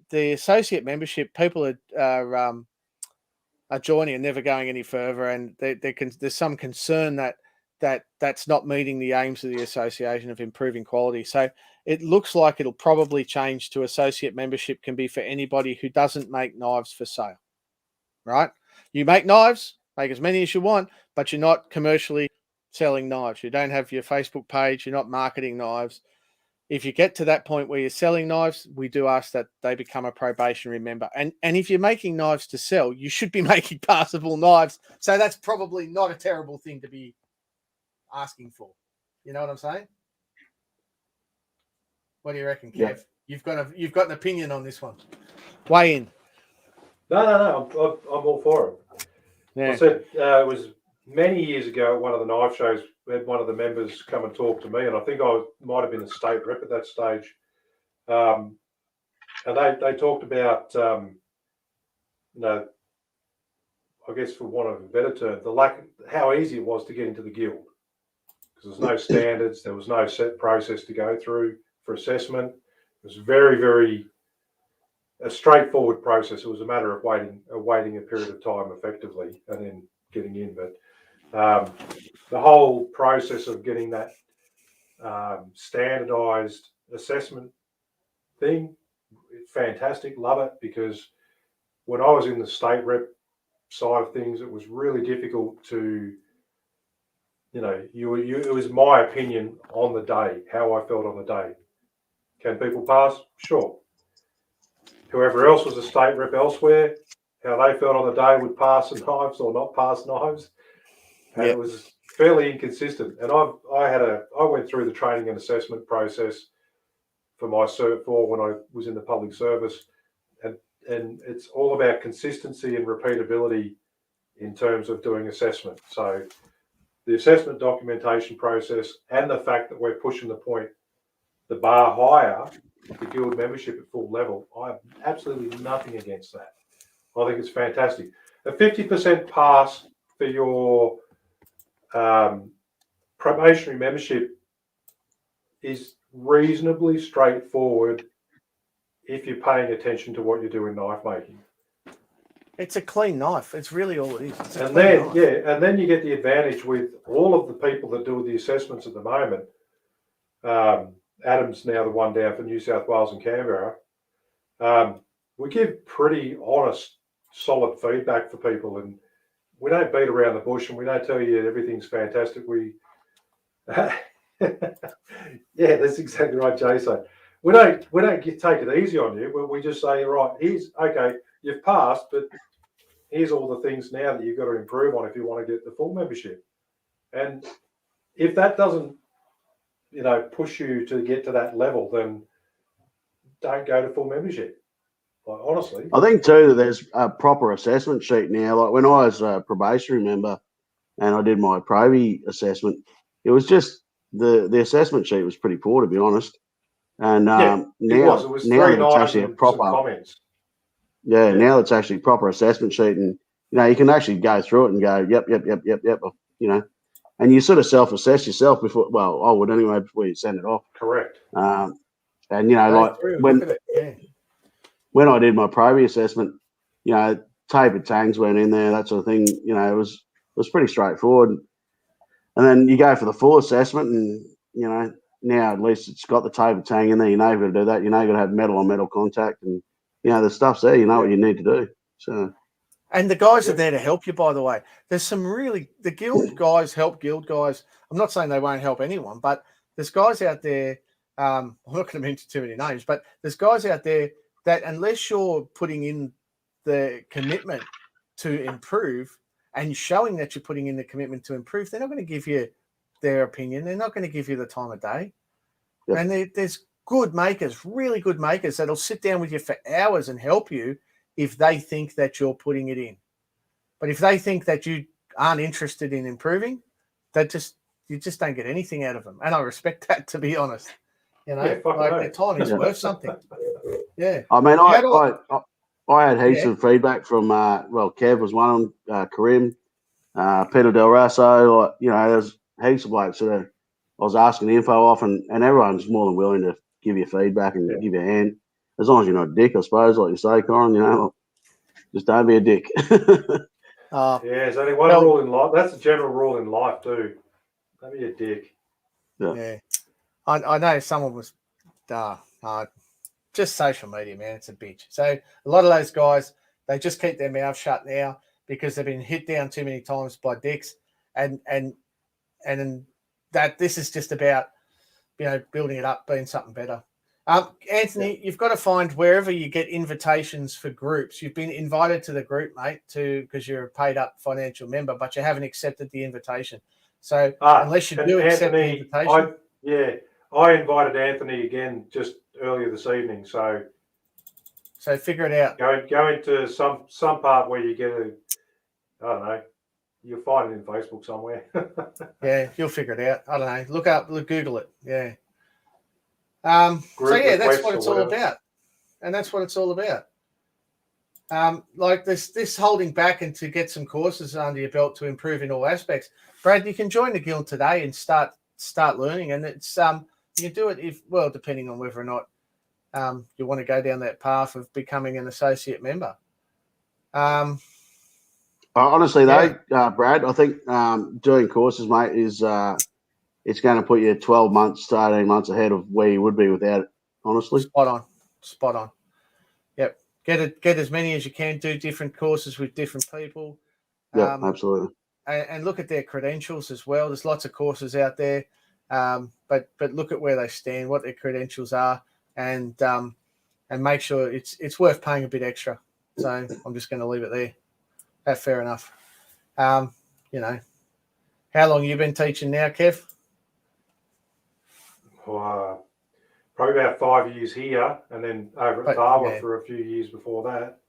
Speaker 1: The associate membership, people are joining and never going any further, and there's some concern that's not meeting the aims of the association of improving quality. So it looks like it'll probably change to associate membership can be for anybody who doesn't make knives for sale, right? You make knives, make as many as you want, but you're not commercially selling knives. You don't have your Facebook page. You're not marketing knives. If you get to that point where you're selling knives, we do ask that they become a probationary member. And if you're making knives to sell, you should be making passable knives. So that's probably not a terrible thing to be asking for. You know what I'm saying? What do you reckon, Kev? Yeah. You've got an opinion on this one. Weigh in.
Speaker 2: No. I'm all for it. Yeah. I said it was many years ago at one of the knife shows. We had one of the members come and talk to me, and I think I might have been a state rep at that stage. And they talked about, I guess for want of a better term, how easy it was to get into the guild, because there's no standards, there was no set process to go through for assessment. It was very, very a straightforward process. It was a matter of waiting a period of time effectively and then getting in. But the whole process of getting that standardized assessment thing, fantastic, love it, because when I was in the state rep side of things, it was really difficult to, it was my opinion on the day, how I felt on the day. Can people pass? Sure. Whoever else was a state rep elsewhere, how they felt on the day would pass knives or not pass knives. And It was fairly inconsistent. And I went through the training and assessment process for my Cert 4 when I was in the public service. And it's all about consistency and repeatability in terms of doing assessment. So the assessment documentation process and the fact that we're pushing the bar higher to guild membership at full level, I have absolutely nothing against that. I think it's fantastic. A 50% pass for your probationary membership is reasonably straightforward if you're paying attention to what you do in knife making.
Speaker 1: It's a clean knife. It's really all it is.
Speaker 2: And then you get the advantage with all of the people that do the assessments at the moment. Adam's now the one down for New South Wales and Canberra. We give pretty honest, solid feedback for people, and we don't beat around the bush, and we don't tell you everything's fantastic. Yeah, that's exactly right, Jason. We don't take it easy on you. We just say, right, you've passed, but here's all the things now that you've got to improve on if you want to get the full membership. And if that doesn't, push you to get to that level, then don't go to full membership. Like, honestly,
Speaker 3: I think too that there's a proper assessment sheet now. Like when I was a probationary member and I did my probie assessment, it was just the assessment sheet was pretty poor, to be honest. And
Speaker 2: it was
Speaker 3: now
Speaker 2: three
Speaker 3: it's
Speaker 2: knives
Speaker 3: actually a
Speaker 2: and
Speaker 3: proper
Speaker 2: some comments.
Speaker 3: Yeah, now it's actually a proper assessment sheet, and you can actually go through it and go, yep, and you sort of self-assess yourself before. Well, I would anyway before you send it off.
Speaker 2: Correct.
Speaker 3: And when I did my probie assessment, tapered tangs went in there, that sort of thing. It was pretty straightforward. And then you go for the full assessment, and now at least it's got the tapered tang in there. You've got to do that. You've got to have metal on metal contact, and the stuff's there. You know what you need to do. So.
Speaker 1: And the guys are there to help you, by the way. There's the guild guys help guild guys. I'm not saying they won't help anyone, but there's guys out there. I'm not going to mention too many names, but there's guys out there that unless you're putting in the commitment to improve and showing that you're putting in the commitment to improve, they're not going to give you their opinion. They're not going to give you the time of day. Yep. And there's good makers, really good makers that'll sit down with you for hours and help you if they think that you're putting it in. But if they think that you aren't interested in improving, you just don't get anything out of them. And I respect that, to be honest. Their time is worth something. Yeah.
Speaker 3: I mean, I had heaps of feedback from, Kev was one of them, Karim, Peter Del Rasso, there's heaps of blokes that I was asking info off, and everyone's more than willing to give you feedback and give you a hand. As long as you're not a dick, I suppose, like you say, Corin, just don't be a dick.
Speaker 2: There's only one rule in life. That's a general rule in life too. Don't be a dick.
Speaker 1: Yeah. I know someone was just social media, man. It's a bitch. So a lot of those guys, they just keep their mouth shut now because they've been hit down too many times by dicks, and that this is just about building it up, being something better. Anthony, you've got to find wherever you get invitations for groups. You've been invited to the group, mate, because you're a paid up financial member, but you haven't accepted the invitation. So unless you do accept the invitation.
Speaker 2: I invited Anthony again just earlier this evening. So
Speaker 1: figure it out.
Speaker 2: Go into some part where you get I don't know. You'll find it in Facebook somewhere.
Speaker 1: Yeah, you'll figure it out. I don't know. Google it. Yeah. That's what it's all about. And that's what it's all about. Like this holding back and to get some courses under your belt to improve in all aspects. Brad, you can join the guild today and start learning. And it's you can do it depending on whether or not you want to go down that path of becoming an associate member.
Speaker 3: Honestly, though, Brad, I think doing courses, mate, is it's going to put you 12 months to 18 months ahead of where you would be without it, honestly.
Speaker 1: Spot on. Yep. get as many as you can. Do different courses with different people.
Speaker 3: Yeah, absolutely.
Speaker 1: And look at their credentials as well. There's lots of courses out there, but look at where they stand, what their credentials are, and make sure it's worth paying a bit extra. So I'm just going to leave it there. That's fair enough. You know, how long you been teaching now, Kev?
Speaker 2: Probably about 5 years here, and then over at Darwin for a few years before that.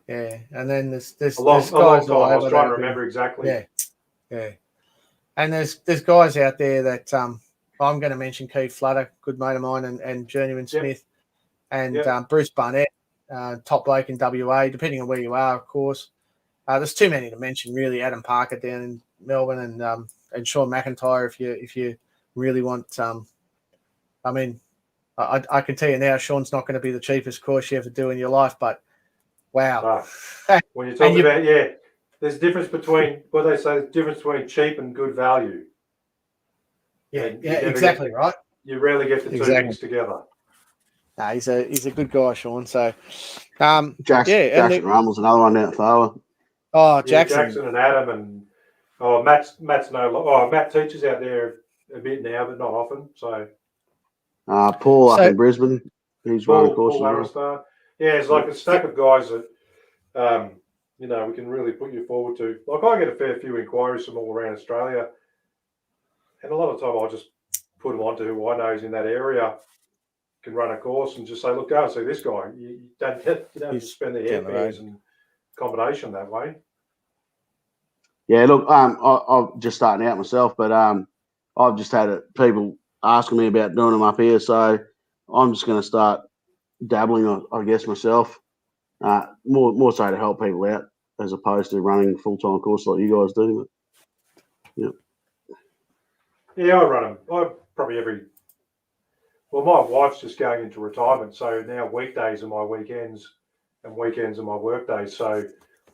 Speaker 1: Yeah, and then there's
Speaker 2: a long
Speaker 1: guys
Speaker 2: time. I was trying to remember exactly.
Speaker 1: Yeah. And there's guys out there that I'm going to mention Keith Flutter, good mate of mine, and Journeyman Smith, and Bruce Barnett, top bloke in WA, depending on where you are, of course. There's too many to mention, really. Adam Parker down in Melbourne, and Sean McIntyre, if you really want. I mean, I can tell you now, Sean's not going to be the cheapest course you ever do in your life, but wow.
Speaker 2: When you're talking about, there's a difference between what they say, the difference between cheap and good value.
Speaker 1: Yeah, exactly right.
Speaker 2: You rarely get the two things together.
Speaker 1: No, he's a good guy, Sean. So,
Speaker 3: Jackson Rumble's another one down at Tharwa.
Speaker 1: Oh, Jackson.
Speaker 2: Jackson and Adam and Matt teaches out there a bit now, but not often. So,
Speaker 3: Paul up in Brisbane, he's running courses.
Speaker 2: Paul it's like a stack of guys that we can really put you forward to. Like I get a fair few inquiries from all around Australia, and a lot of the time I'll just put them onto who I know is in that area, can run a course, and just say, look, go and see this guy. You don't have to spend the airfares and accommodation that way.
Speaker 3: Yeah, look, I'm just starting out myself, but I've just had people asking me about doing them up here, so I'm just going to start dabbling, I guess, myself. More so to help people out as opposed to running a full-time course like you guys do. But,
Speaker 2: yeah, I run them. I probably my wife's just going into retirement, so now weekdays are my weekends and weekends are my work days. So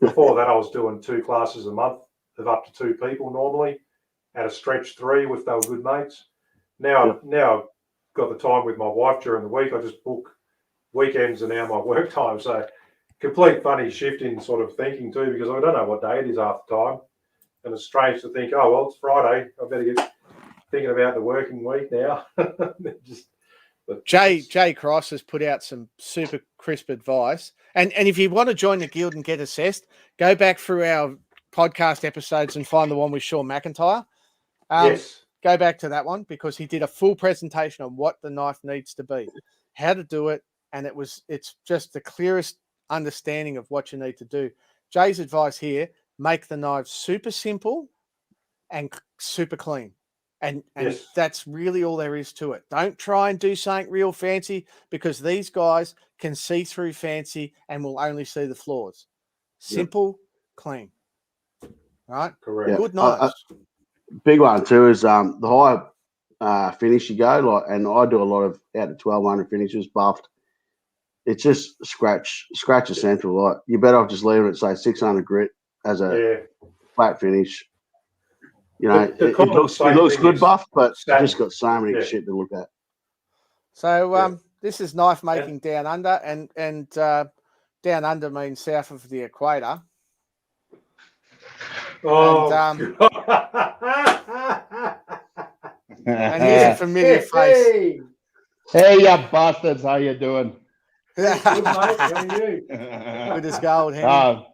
Speaker 2: before that, I was doing 2 classes a month of up to 2 people normally, at a stretch 3 if they were good mates. Now I've got the time with my wife during the week. I just book weekends are now my work time. So complete funny shift in sort of thinking too, because I don't know what day it is half the time. And it's strange to think, oh, well, it's Friday. I better get thinking about the working week now.
Speaker 1: Jay Cross has put out some super crisp advice. And if you want to join the guild and get assessed, go back through our podcast episodes and find the one with Sean McIntyre.
Speaker 2: Yes.
Speaker 1: Go back to that one because he did a full presentation on what the knife needs to be, how to do it, and it's just the clearest understanding of what you need to do. Jay's advice here, make the knives super simple and super clean. And that's really all there is to it. Don't try and do something real fancy because these guys can see through fancy and will only see the flaws. Simple, clean. Right?
Speaker 2: Correct.
Speaker 1: Good knives.
Speaker 3: Big one too is the higher finish you go, and I do a lot of out of 1200 finishes buffed. It's just scratch essential. Like you're better off just leaving it say 600 grit as a flat finish. You know, it looks good buffed, but you just got so many shit to look at.
Speaker 1: So this is knife making down under, and down under means south of the equator.
Speaker 2: Oh,
Speaker 1: and here's a familiar face.
Speaker 4: Hey, you bastards! How you doing?
Speaker 2: Good, mate. How are you?
Speaker 1: Good as gold, Henning.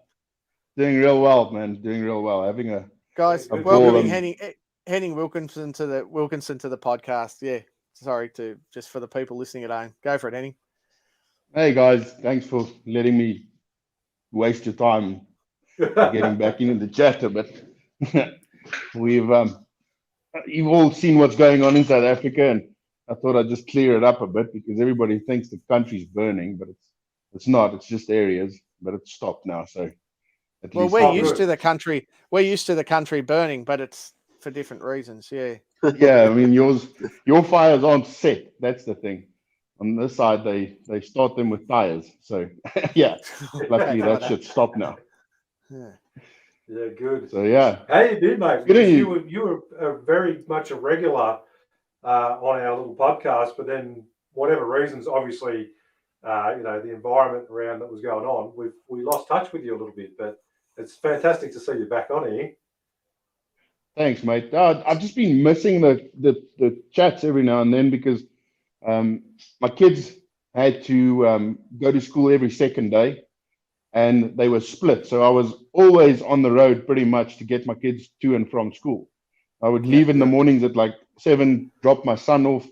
Speaker 4: Doing real well, man. Doing real well. Having a
Speaker 1: guys, welcoming Henning Wilkinson to the podcast. Yeah, sorry just for the people listening at home. Go for it, Henning.
Speaker 4: Hey guys, thanks for letting me waste your time getting back into the chatter. But you've all seen what's going on in South Africa, and I thought I'd just clear it up a bit because everybody thinks the country's burning, but it's not. It's just areas, but it's stopped now. So
Speaker 1: we're used to the country. We're used to the country burning, but it's for different reasons. Yeah.
Speaker 4: Yeah, I mean your fires aren't set. That's the thing. On this side, they start them with tires. So yeah, luckily that should stop now.
Speaker 2: Yeah, good.
Speaker 4: So yeah,
Speaker 2: how you did, mate? You were very much a regular on our little podcast, but then whatever reasons, obviously, the environment around that was going on, we lost touch with you a little bit. But it's fantastic to see you back on here.
Speaker 4: Thanks, mate. I've just been missing the chats every now and then because my kids had to go to school every second day, and they were split. So I was always on the road pretty much to get my kids to and from school. I would leave in the mornings at like 7, drop my son off,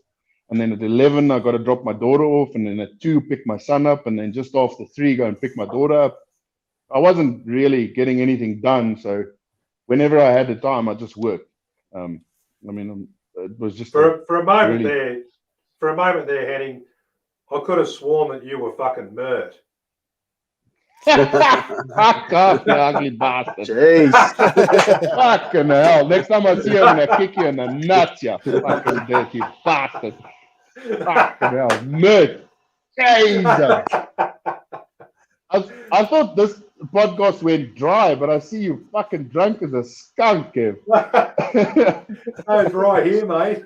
Speaker 4: and then at 11 I got to drop my daughter off, and then at 2 pick my son up, and then just after 3 go and pick my daughter up. I wasn't really getting anything done, so whenever I had the time, I just worked. It was just
Speaker 2: for a moment there, Henning, I could have sworn that you were fucking Mert.
Speaker 4: Fuck off, you ugly bastard.
Speaker 3: Jeez.
Speaker 4: Fucking hell. Next time I see you, I'm going to kick you in the nuts, you fucking dirty bastard. Fucking hell. Mert. Jesus. I thought this podcast went dry, but I see you fucking drunk as a skunk, Kev.
Speaker 2: No dry here, mate.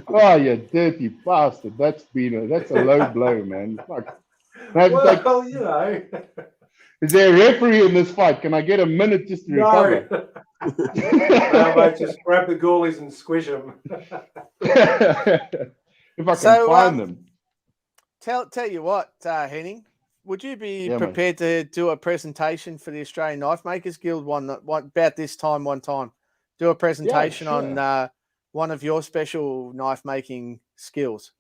Speaker 4: Oh, you dirty bastard. That's a low blow, man. Fuck.
Speaker 2: Well,
Speaker 4: Is there a referee in this fight? Can I get a minute just to recover?
Speaker 2: No, mate, just grab the goalies and squish them.
Speaker 4: If I can find them.
Speaker 1: Tell you what, Henning, would you be prepared to do a presentation for the Australian Knifemakers Guild about this time one time? Do a presentation on one of your special knife making skills.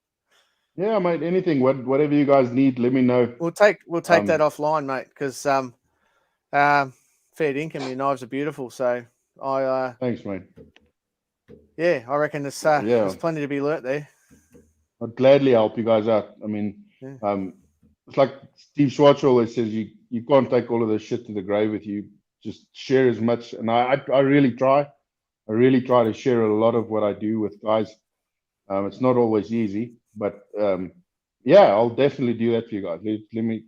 Speaker 4: Yeah, mate. Anything, whatever you guys need, let me know.
Speaker 1: We'll take that offline, mate, because fair dinkum, your knives are beautiful. So
Speaker 4: thanks, mate.
Speaker 1: Yeah, I reckon there's plenty to be learnt there.
Speaker 4: I'd gladly help you guys out. I mean, it's like Steve Schwartz always says, you can't take all of this shit to the grave with you. Just share as much, and I really try. I really try to share a lot of what I do with guys. It's not always easy. But I'll definitely do that for you guys.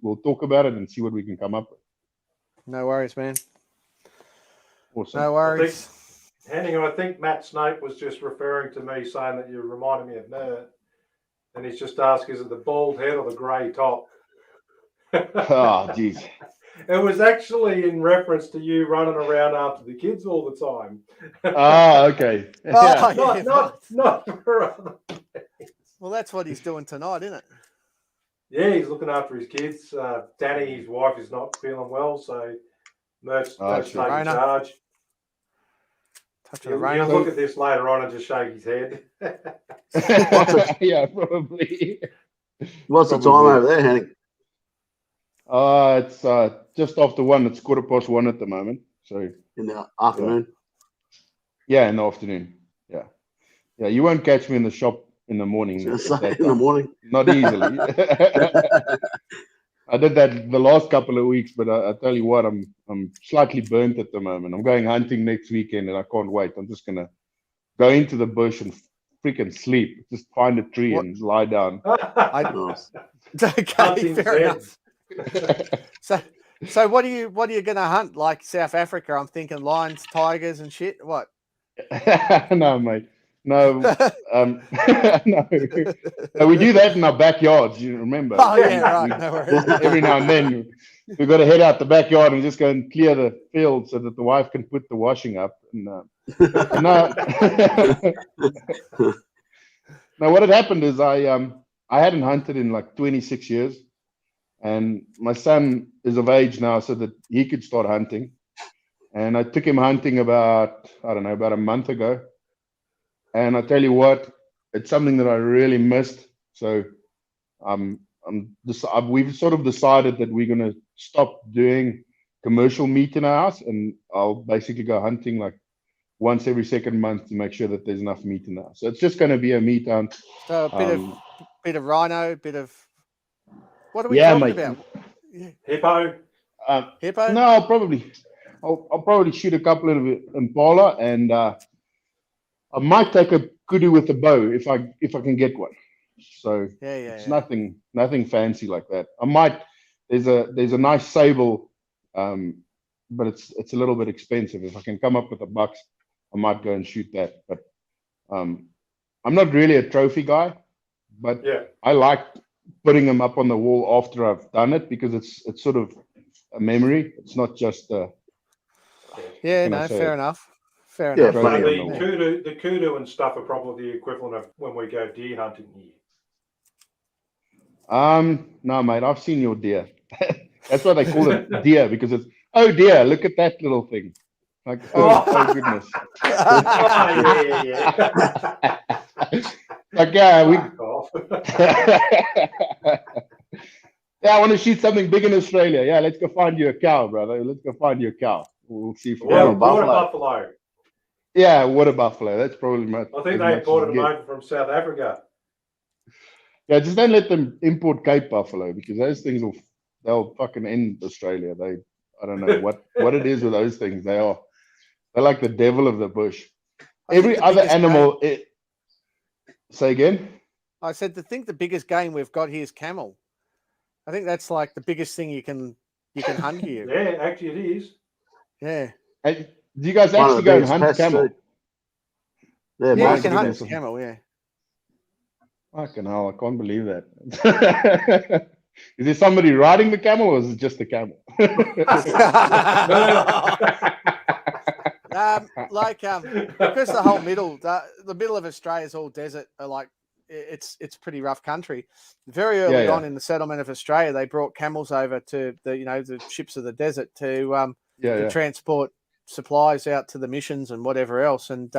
Speaker 4: We'll talk about it and see what we can come up with.
Speaker 1: No worries, man.
Speaker 4: Awesome.
Speaker 1: No worries.
Speaker 2: Henning, I think Matt Snape was just referring to me, saying that you reminded me of Mert, and he's just asked, is it the bald head or the grey top?
Speaker 4: Oh, jeez.
Speaker 2: It was actually in reference to you running around after the kids all the time.
Speaker 4: Oh, okay.
Speaker 2: Not for other.
Speaker 1: Well, that's what he's doing tonight, isn't it?
Speaker 2: Yeah, he's looking after his kids. Danny, his wife, is not feeling well, so Mert's taking charge. He'll look at this later on and just shake his head.
Speaker 4: Yeah, probably.
Speaker 3: What's the time over there, Henning?
Speaker 4: It's just after 1. It's 1:15 at the moment. So
Speaker 3: in the afternoon.
Speaker 4: Yeah, in the afternoon. Yeah. You won't catch me in the shop in the morning.
Speaker 3: In the morning,
Speaker 4: not easily. I did that the last couple of weeks, but I tell you what, I'm slightly burnt at the moment. I'm going hunting next weekend, and I can't wait. I'm just gonna go into the bush and freaking sleep. Just find a tree and lie down.
Speaker 1: Okay, fair enough. So what are you gonna hunt? Like South Africa? I'm thinking lions, tigers, and shit. What?
Speaker 4: No, mate. No, no. We do that in our backyards. You remember?
Speaker 1: Oh yeah, right. No worries.
Speaker 4: Every now and then, we've got to head out the backyard and just go and clear the field so that the wife can put the washing up. And, no. Now, what had happened is I hadn't hunted in like 26 years, and my son is of age now so that he could start hunting. And I took him hunting about a month ago. And I tell you what, it's something that I really missed. So we've sort of decided that we're going to stop doing commercial meat in our house, and I'll basically go hunting like once every second month to make sure that there's enough meat in there. So it's just going to be a meat hunt.
Speaker 1: So a bit of rhino, bit of what are we talking about?
Speaker 2: Hippo.
Speaker 1: Hippo?
Speaker 4: No, I'll probably shoot a couple of impala, and I might take a kudu with a bow if I can get one. So it's nothing fancy like that. I might. There's a nice sable, but it's a little bit expensive. If I can come up with $1, I might go and shoot that. But I'm not really a trophy guy, but I like putting them up on the wall after I've done it because it's sort of a memory. It's not just
Speaker 1: Yeah,
Speaker 4: can I
Speaker 1: no,
Speaker 4: say
Speaker 1: fair
Speaker 4: it?
Speaker 1: enough. Fair
Speaker 3: Yeah,
Speaker 1: enough.
Speaker 3: plenty
Speaker 2: So
Speaker 3: on
Speaker 2: the
Speaker 3: the wall.
Speaker 2: kudu and stuff are probably the equivalent of when we go deer hunting here.
Speaker 4: No, mate, I've seen your deer. That's why they call it deer because it's oh dear, look at that little thing. Like oh goodness.
Speaker 2: Oh, yeah.
Speaker 4: Like yeah, we
Speaker 2: Fuck off.
Speaker 4: yeah, I want to shoot something big in Australia. Yeah, let's go find you a cow, brother. Let's go find you a cow. We'll see if we
Speaker 2: Well,
Speaker 4: can.
Speaker 3: buffalo.
Speaker 2: buffalo.
Speaker 4: Yeah, water buffalo. That's probably much.
Speaker 2: I think
Speaker 4: as
Speaker 2: they
Speaker 4: much
Speaker 2: imported
Speaker 4: as
Speaker 2: them
Speaker 4: you get.
Speaker 2: over from South Africa.
Speaker 4: Yeah, just don't let them import Cape buffalo because those things they'll fucking end Australia. I don't know what it is with those things. They're like the devil of the bush. Every other animal. Say again.
Speaker 1: I said to think the biggest game we've got here is camel. I think that's like the biggest thing you can hunt here.
Speaker 2: Yeah, actually it is.
Speaker 1: Yeah.
Speaker 4: Hey, do you guys
Speaker 3: One of
Speaker 4: actually
Speaker 3: the
Speaker 4: go and
Speaker 3: biggest
Speaker 4: hunt
Speaker 3: pests
Speaker 4: camel?
Speaker 3: too. Yeah,
Speaker 1: Yeah,
Speaker 4: my
Speaker 1: you can hunt
Speaker 4: goodness.
Speaker 1: camel, yeah.
Speaker 4: Fucking hell, I can't believe that. Is there somebody riding the camel or is it just the camel?
Speaker 1: Because the whole the middle of Australia is all desert, like it's pretty rough country. Very early on in the settlement of Australia, they brought camels over to the ships of the desert to transport supplies out to the missions and whatever else. And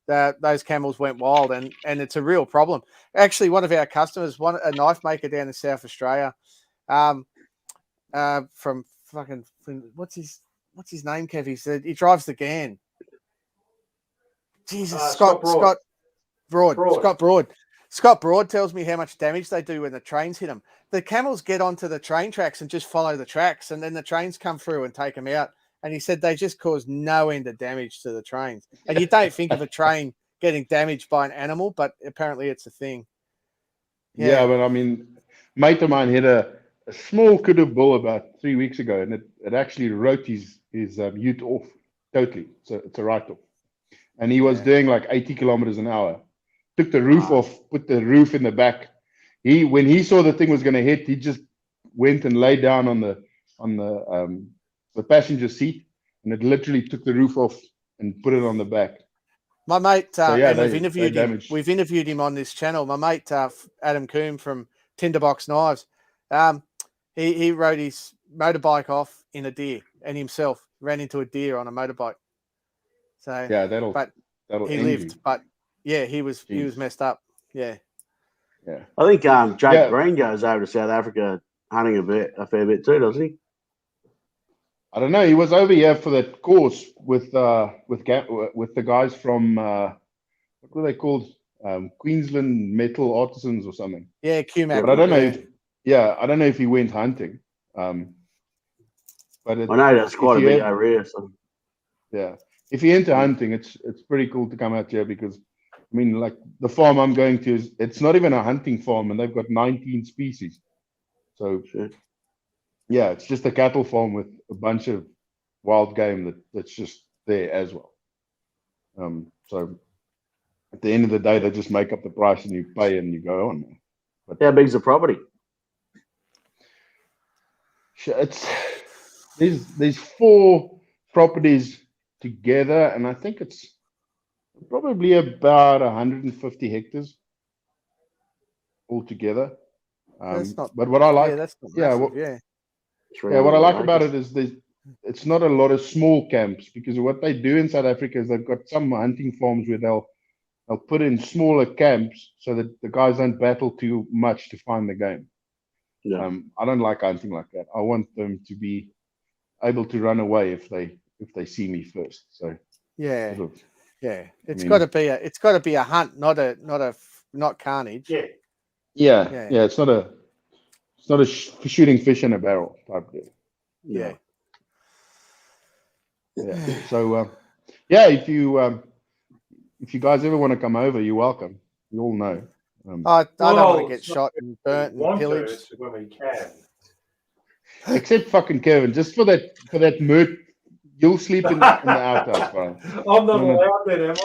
Speaker 1: those camels went wild, and it's a real problem. Actually, one of our customers, a knife maker down in South Australia, from fucking what's his name, Kev? He said he drives the Gan. Jesus, Scott Broad. Scott Broad tells me how much damage they do when the trains hit them. The camels get onto the train tracks and just follow the tracks, and then the trains come through and take them out. And he said they just cause no end of damage to the trains. And you don't think of a train getting damaged by an animal, but apparently it's a thing.
Speaker 4: Yeah, but I mean, mate of mine hit a small kudu bull about 3 weeks ago, and it actually wrote his ute off totally. So it's a write-off. And he was doing like 80 kilometers an hour. Took the roof off, put the roof in the back. When he saw the thing was going to hit, he just went and lay down on the passenger seat, and it literally took the roof off and put it on the back.
Speaker 1: My mate, we've
Speaker 4: we've
Speaker 1: interviewed him on this channel. My mate, Adam Coombe from Tinderbox Knives, he rode his motorbike off in a deer and himself ran into a deer on a motorbike. So
Speaker 4: yeah, that'll
Speaker 1: he lived, but yeah, he was messed up. Yeah.
Speaker 3: I think Jake Green goes over to South Africa hunting a fair bit too, doesn't he?
Speaker 4: I don't know. He was over here for that course with the guys from what were they called? Queensland Metal Artisans or something.
Speaker 1: Yeah, QMAC.
Speaker 4: But I don't know. I don't know if he went hunting. But
Speaker 3: I know that's quite a big area. So.
Speaker 4: Yeah, if you're into hunting, it's pretty cool to come out here because I mean, like the farm I'm going to it's not even a hunting farm, and they've got 19 species. So. Sure. Yeah, it's just a cattle farm with a bunch of wild game that's just there as well. So at the end of the day, they just make up the price and you pay and you go on. But
Speaker 3: how big's the property?
Speaker 4: There's 4 properties together, and I think it's probably about 150 hectares altogether. But what I like, what I like about it is it's not a lot of small camps, because what they do in South Africa is they've got some hunting farms where they'll put in smaller camps so that the guys don't battle too much to find the game. Yeah. I don't like hunting like that. I want them to be able to run away if they see me first. So
Speaker 1: it's got to be a hunt, not carnage.
Speaker 4: Yeah. It's not a shooting fish in a barrel type deal.
Speaker 1: Yeah.
Speaker 4: So if you guys ever want to come over, you're welcome. You all know.
Speaker 1: I don't want to get shot and burnt and pillaged
Speaker 2: when we can.
Speaker 4: Except fucking Kevin, just for that mood, you'll sleep in the outhouse, bro.
Speaker 2: I'm not allowed then, am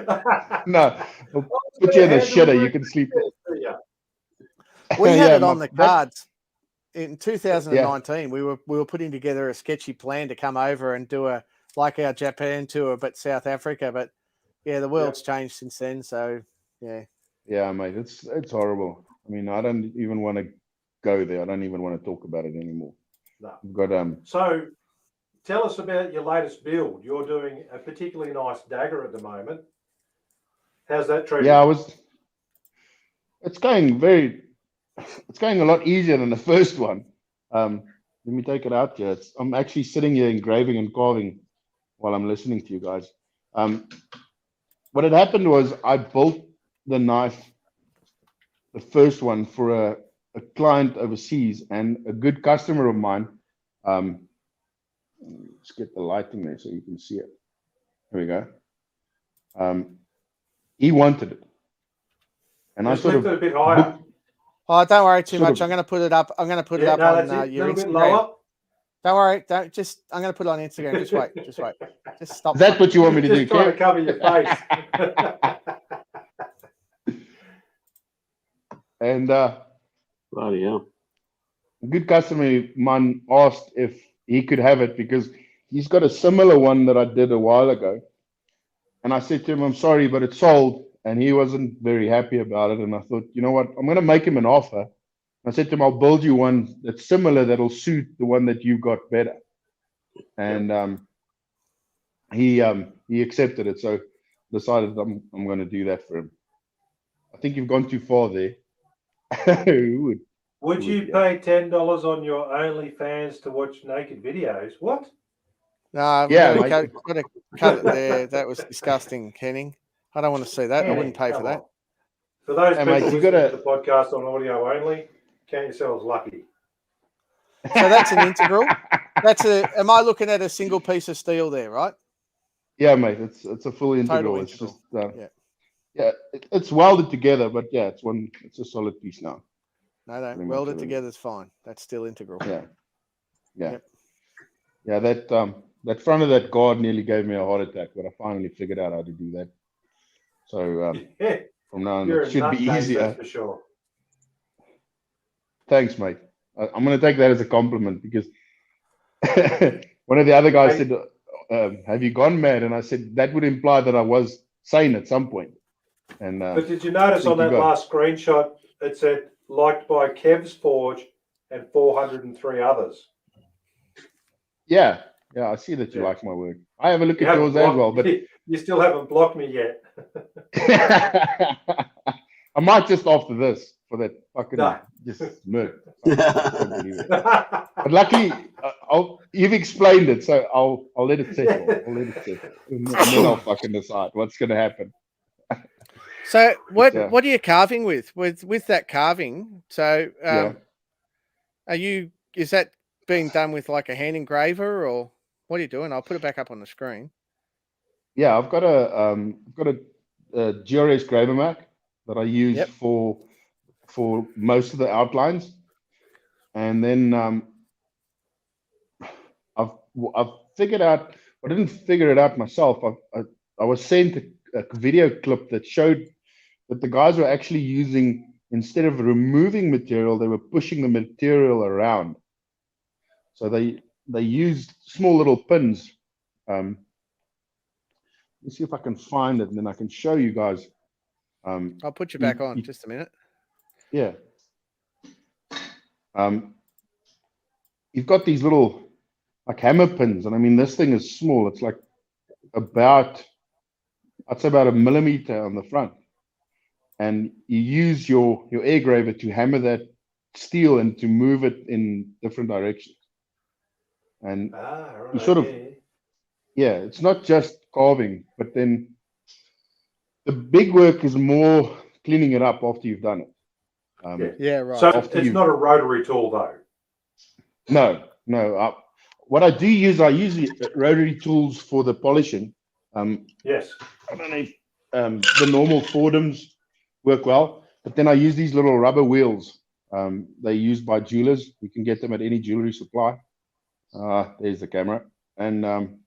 Speaker 2: I?
Speaker 4: No, I'll put you in the shitter. You can sleep.
Speaker 1: We had
Speaker 4: Yeah,
Speaker 1: it on the
Speaker 4: that-
Speaker 1: cards in 2019. We were putting together a sketchy plan to come over and do a like our Japan tour, but South Africa. But yeah, the world's changed since then. So yeah.
Speaker 4: Yeah, mate, it's horrible. I mean, I don't even want to go there. I don't even want to talk about it anymore.
Speaker 2: No.
Speaker 4: We've got
Speaker 2: So, tell us about your latest build. You're doing a particularly nice dagger at the moment. How's that treating?
Speaker 4: Yeah, it's going a lot easier than the first one. Let me take it out here. I'm actually sitting here engraving and carving while I'm listening to you guys. What had happened was I built the knife, the first one, for a client overseas, and a good customer of mine. Let's get the lighting there so you can see it. Here we go. He wanted it, and
Speaker 2: Just
Speaker 4: I sort
Speaker 2: lift
Speaker 4: of
Speaker 2: it a bit higher.
Speaker 1: Oh, don't worry too
Speaker 4: Sort
Speaker 1: much.
Speaker 4: of-
Speaker 1: I'm going to put it up. I'm going to put it
Speaker 2: Yeah,
Speaker 1: up
Speaker 2: no,
Speaker 1: on
Speaker 2: that's it. A
Speaker 1: your
Speaker 2: little bit
Speaker 1: Instagram.
Speaker 2: lower.
Speaker 1: Don't worry. Don't just. I'm going to put it on Instagram. Just wait. Just wait. Just stop.
Speaker 4: Is that what you want me to do,
Speaker 2: Just trying to
Speaker 4: Kev?
Speaker 2: cover your face.
Speaker 4: And
Speaker 3: Bloody hell.
Speaker 4: a good customer of mine asked if he could have it because he's got a similar one that I did a while ago. And I said to him, I'm sorry, but it's sold. And he wasn't very happy about it. And I thought, you know what? I'm going to make him an offer. I said to him, I'll build you one that's similar that'll suit the one that you got better. And he accepted it. So decided I'm going to do that for him. I think you've gone too far there.
Speaker 2: Would you pay $10 on your OnlyFans to watch naked videos? What?
Speaker 1: No,
Speaker 4: Yeah,
Speaker 1: we've
Speaker 4: mate.
Speaker 1: got to cut it there. That was disgusting, Kenning. I don't want to see that. I wouldn't pay for that.
Speaker 2: For those
Speaker 4: Hey,
Speaker 2: people
Speaker 4: mate, you
Speaker 2: listening
Speaker 4: gotta-
Speaker 2: to the podcast on audio only, count yourselves lucky.
Speaker 1: So that's an integral. Am I looking at a single piece of steel there, right?
Speaker 4: Yeah, mate. It's a full integral.
Speaker 1: Total
Speaker 4: It's
Speaker 1: integral.
Speaker 4: just it's welded together, but yeah, it's a solid piece now.
Speaker 1: No,
Speaker 4: Pretty much
Speaker 1: welded
Speaker 4: everything.
Speaker 1: together is fine. That's still integral.
Speaker 4: Yeah.
Speaker 1: Yep.
Speaker 4: Yeah, that front of that guard nearly gave me a heart attack, but I finally figured out how to do that. So
Speaker 2: Yeah,
Speaker 4: from now on,
Speaker 2: you're
Speaker 4: it
Speaker 2: a
Speaker 4: should be
Speaker 2: nutcase,
Speaker 4: easier.
Speaker 2: that's for sure.
Speaker 4: Thanks, mate. I'm going to take that as a compliment because one of the other guys said, have you gone mad? And I said, that would imply that I was sane at some point. And
Speaker 2: But did you notice on that last screenshot, it said, liked by Kev's Forge and 403 others?
Speaker 4: Yeah, I see that you like my work. I have a look
Speaker 2: You
Speaker 4: at yours as well, but
Speaker 2: you still haven't blocked me yet.
Speaker 4: I might just after this for that fucking
Speaker 2: No.
Speaker 4: just smirk. But luckily, you've explained it, so I'll let it settle. And then I'll fucking decide what's going to happen.
Speaker 1: So what are you carving with that carving? So is that being done with like a hand engraver or what are you doing? I'll put it back up on the screen.
Speaker 4: Yeah, I've got a GRS Gravermac that I use for most of the outlines, and then I've figured out. I didn't figure it out myself. I was sent a video clip that showed that the guys were actually using, instead of removing material, they were pushing the material around. So they used small little pins. Let's see if I can find it, and then I can show you guys.
Speaker 1: I'll put you back on just a minute.
Speaker 4: Yeah. You've got these little like hammer pins, and I mean this thing is small. It's like I'd say about 1 millimeter on the front, and you use your air graver to hammer that steel and to move it in different directions. And you sort of it's not just carving, but then the big work is more cleaning it up after you've done it.
Speaker 1: Right.
Speaker 2: So it's not a rotary tool though.
Speaker 4: No. What I do use, I use the rotary tools for the polishing.
Speaker 2: Yes.
Speaker 4: I don't know if the normal Fordhams work well, but then I use these little rubber wheels. They're used by jewelers. You can get them at any jewelry supply. There's the camera. And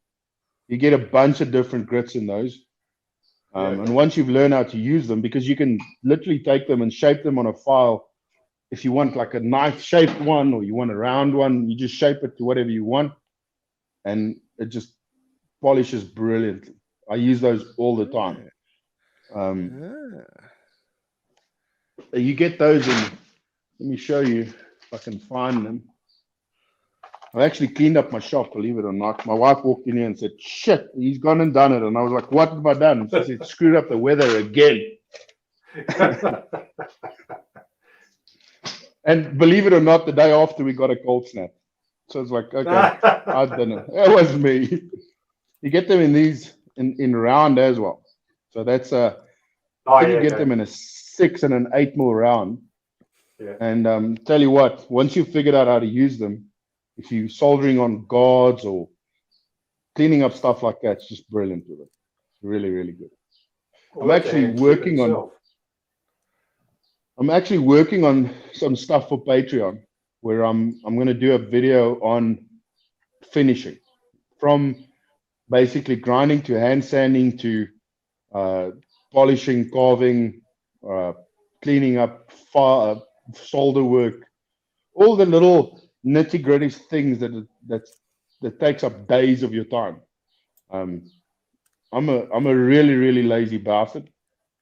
Speaker 4: you get a bunch of different grits in those. And once you've learned how to use them, because you can literally take them and shape them on a file if you want like a knife shaped one or you want a round one, you just shape it to whatever you want, and it just polishes brilliantly. I use those all the time. You get those in. Let me show you if I can find them. I actually cleaned up my shop, believe it or not. My wife walked in here and said, "Shit, he's gone and done it." And I was like, "What have I done?" She said, "Screwed up the weather again." And believe it or not, the day after we got a cold snap. So it's like, okay, I've done it. It was me. You get them in these in round as well. So that's you get them in a 6 and an 8 mil round.
Speaker 2: Yeah.
Speaker 4: And tell you what, once you've figured out how to use them, if you're soldering on guards or cleaning up stuff like that, it's just brilliant with it. It's really, really good.
Speaker 2: Well,
Speaker 4: I'm actually working on some stuff for Patreon where I'm going to do a video on finishing, from basically grinding to hand sanding to polishing, carving, cleaning up, solder work, all the little nitty gritty things that takes up days of your time. I'm a really, really lazy bastard.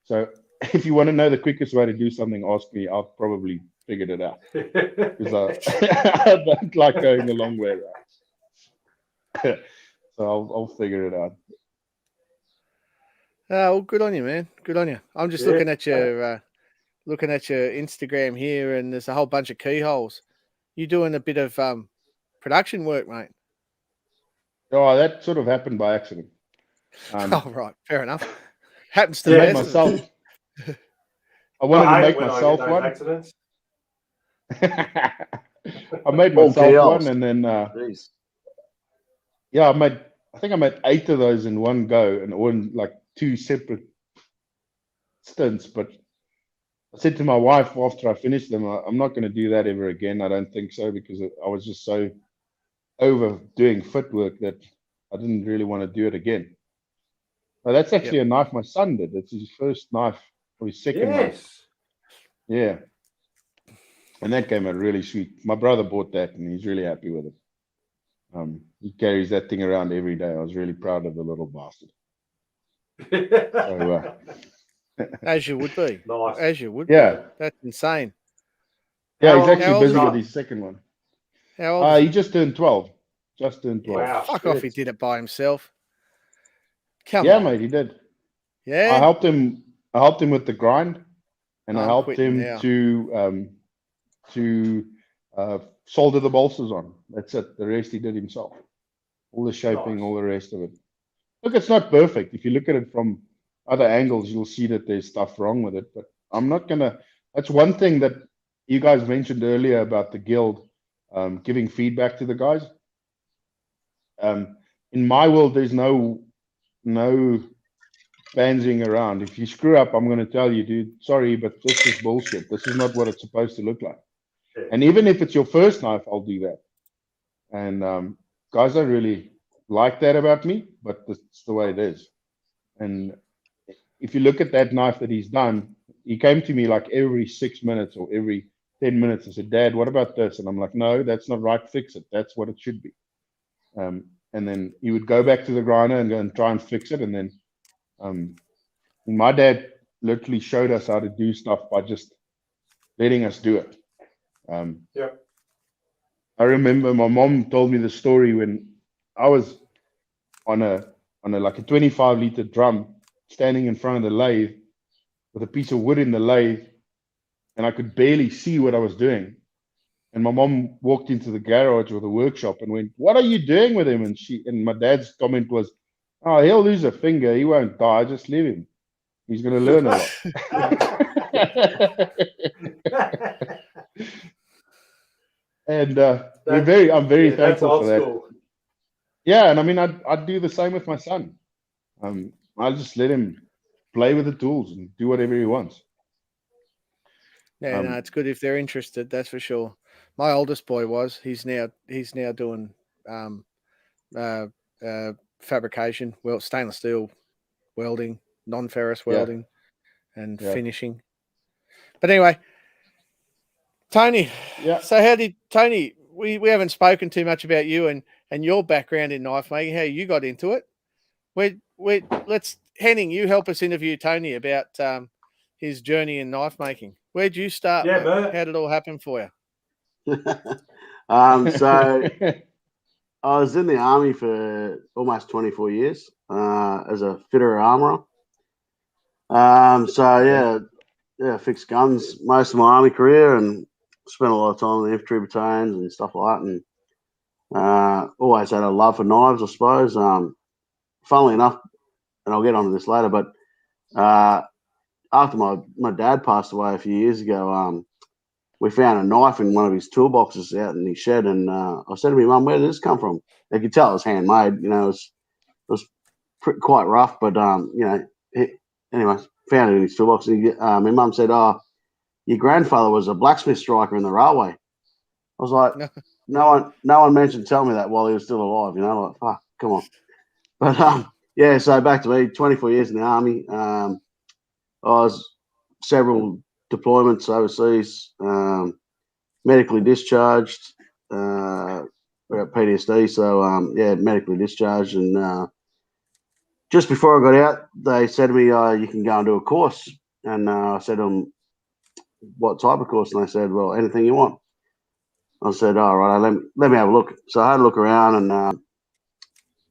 Speaker 4: So if you want to know the quickest way to do something, ask me. I've probably figured it out. Because I don't like going a long way around. So I'll figure it out.
Speaker 1: Well, good on you, man. Good on you. I'm just looking at your Instagram here, and there's a whole bunch of keyholes. You doing a bit of production work, mate?
Speaker 4: Oh, that sort of happened by accident.
Speaker 1: Oh, right. Fair enough. Happens to the best
Speaker 4: myself. I wanted to make myself one.
Speaker 2: Accidents.
Speaker 4: I made myself one, and then I think I made 8 of those in one go, and all in like 2 separate stints. But I said to my wife after I finished them, I'm not going to do that ever again. I don't think so, because I was just so over doing footwork that I didn't really want to do it again. Now, that's actually a knife my son did. It's his first knife, or his second knife. Yeah. And that came out really sweet. My brother bought that, and he's really happy with it. He carries that thing around every day. I was really proud of the little bastard. So,
Speaker 1: as you would be.
Speaker 2: Nice.
Speaker 1: As you would
Speaker 4: be.
Speaker 1: That's insane.
Speaker 4: Yeah, he's actually busy with his second one.
Speaker 1: How old is
Speaker 4: he just turned 12. Just turned 12.
Speaker 2: Wow,
Speaker 1: fuck off, he did it by himself. Come
Speaker 4: on.
Speaker 1: Yeah,
Speaker 4: mate, he did.
Speaker 1: Yeah.
Speaker 4: I helped him with the grind, and I helped him to solder the bolsters on. That's it. The rest he did himself. All the shaping, all the rest of it. Look, it's not perfect. If you look at it from other angles, you'll see that there's stuff wrong with it. But I'm not gonna. That's one thing that you guys mentioned earlier about the guild giving feedback to the guys. In my world, there's no banzing around. If you screw up, I'm going to tell you, dude, sorry, but this is bullshit. This is not what it's supposed to look like. Yeah. And even if it's your first knife, I'll do that. And guys don't really like that about me, but that's the way it is. And if you look at that knife that he's done, he came to me like every 6 minutes or every 10 minutes and said, "Dad, what about this?" And I'm like, "No, that's not right. Fix it. That's what it should be." And then he would go back to the grinder and go and try and fix it. And then my dad literally showed us how to do stuff by just letting us do it. I remember my mom told me the story when I was on a like a 25-liter drum standing in front of the lathe with a piece of wood in the lathe, and I could barely see what I was doing. And my mom walked into the garage or the workshop and went, "What are you doing with him?" And my dad's comment was, "Oh, he'll lose a finger. He won't die. Just leave him. He's going to learn a lot." And I'm very thankful for that. School. Yeah, and I mean, I'd do the same with my son. I'll just let him play with the tools and do whatever he wants.
Speaker 1: Yeah, no, it's good if they're interested. That's for sure. My oldest boy he's now doing fabrication, stainless steel welding, non-ferrous welding, and finishing. But anyway, Tony.
Speaker 4: Yeah.
Speaker 1: So how did Tony? We haven't spoken too much about you and your background in knife making. How you got into it? Let's Henning. You help us interview Tony about his journey in knife making. Where'd you start?
Speaker 2: Yeah,
Speaker 1: mate?
Speaker 2: Bert.
Speaker 1: How did it all happen for you?
Speaker 3: So I was in the army for almost 24 years as a fitter armourer. Fixed guns most of my army career and spent a lot of time in the infantry battalions and stuff like that. And always had a love for knives, I suppose. Funnily enough, and I'll get onto this later, but after my dad passed away a few years ago, we found a knife in one of his toolboxes out in his shed, and I said to my mum, "Where did this come from?" You could tell it was handmade. You know, it was quite rough, but anyway, found it in his toolbox. And my mum said, "Oh, your grandfather was a blacksmith striker in the railway." I was like, no one mentioned telling me that while he was still alive. You know, like, fuck, come on. But so back to me, 24 years in the army. I was several deployments overseas, medically discharged. I got PTSD, so medically discharged. And just before I got out, they said to me, "You can go and do a course." And I said to them, "What type of course?" And they said, "Well, anything you want." I said, "All right, let me have a look." So I had a look around, and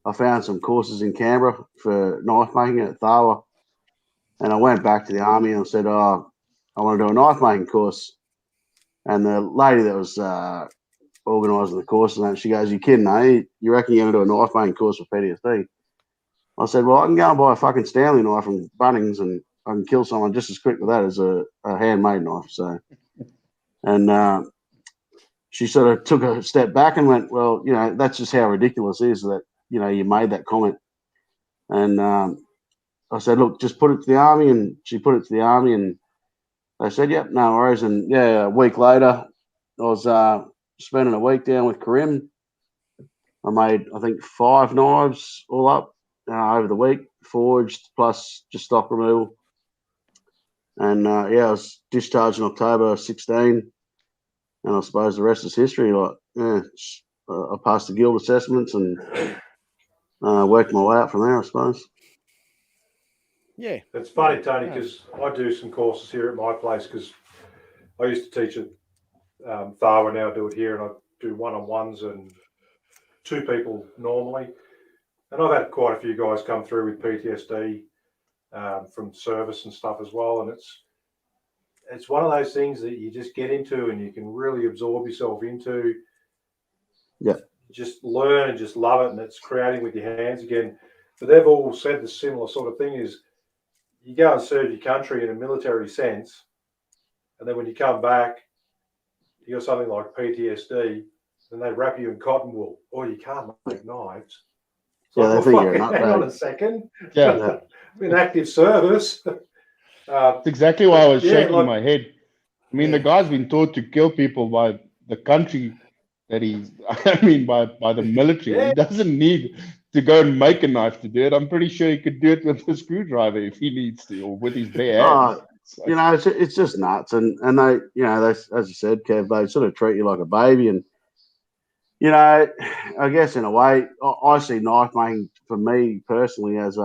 Speaker 3: I found some courses in Canberra for knife making at Tharwa. And I went back to the army and said, "Oh, I want to do a knife making course." And the lady that was organising the course, and she goes, "You kidding, eh? You reckon you're going to do a knife making course for PTSD?" I said, "Well, I can go and buy a fucking Stanley knife from Bunnings, and I can kill someone just as quick with that as a handmade knife." So, and she sort of took a step back and went, "Well, you know, that's just how ridiculous it is that, you know, you made that comment." And I said, "Look, just put it to the army." And she put it to the army, and they said, "Yep, no worries." And a week later, I was spending a week down with Karim. I made, I think, 5 knives all up over the week, forged plus just stock removal. And I was discharged in October 16. And I suppose the rest is history. I passed the guild assessments and worked my way out from there, I suppose.
Speaker 1: Yeah.
Speaker 2: It's funny, Tony, because I do some courses here at my place because I used to teach at Tharwa, now I do it here, and I do one-on-ones and 2 people normally. And I've had quite a few guys come through with PTSD from service and stuff as well. And it's one of those things that you just get into and you can really absorb yourself into.
Speaker 3: Yeah.
Speaker 2: Just learn and just love it, and it's creating with your hands again. But they've all said the similar sort of thing is you go and serve your country in a military sense, and then when you come back, you got something like PTSD, and they wrap you in cotton wool, or you can't make knives.
Speaker 3: So they think you're a
Speaker 2: hang on a second.
Speaker 4: Yeah.
Speaker 2: In active service.
Speaker 4: That's exactly why I was shaking my head. I mean, the guy's been taught to kill people by the country that he's, by the military.
Speaker 2: Yeah.
Speaker 4: He doesn't need to go and make a knife to do it. I'm pretty sure he could do it with a screwdriver if he needs to, or with his bare hands.
Speaker 3: You know, it's just nuts. And they, you know, they, as you said, Kev, they sort of treat you like a baby. And, you know, I guess in a way, I see knife making for me personally as a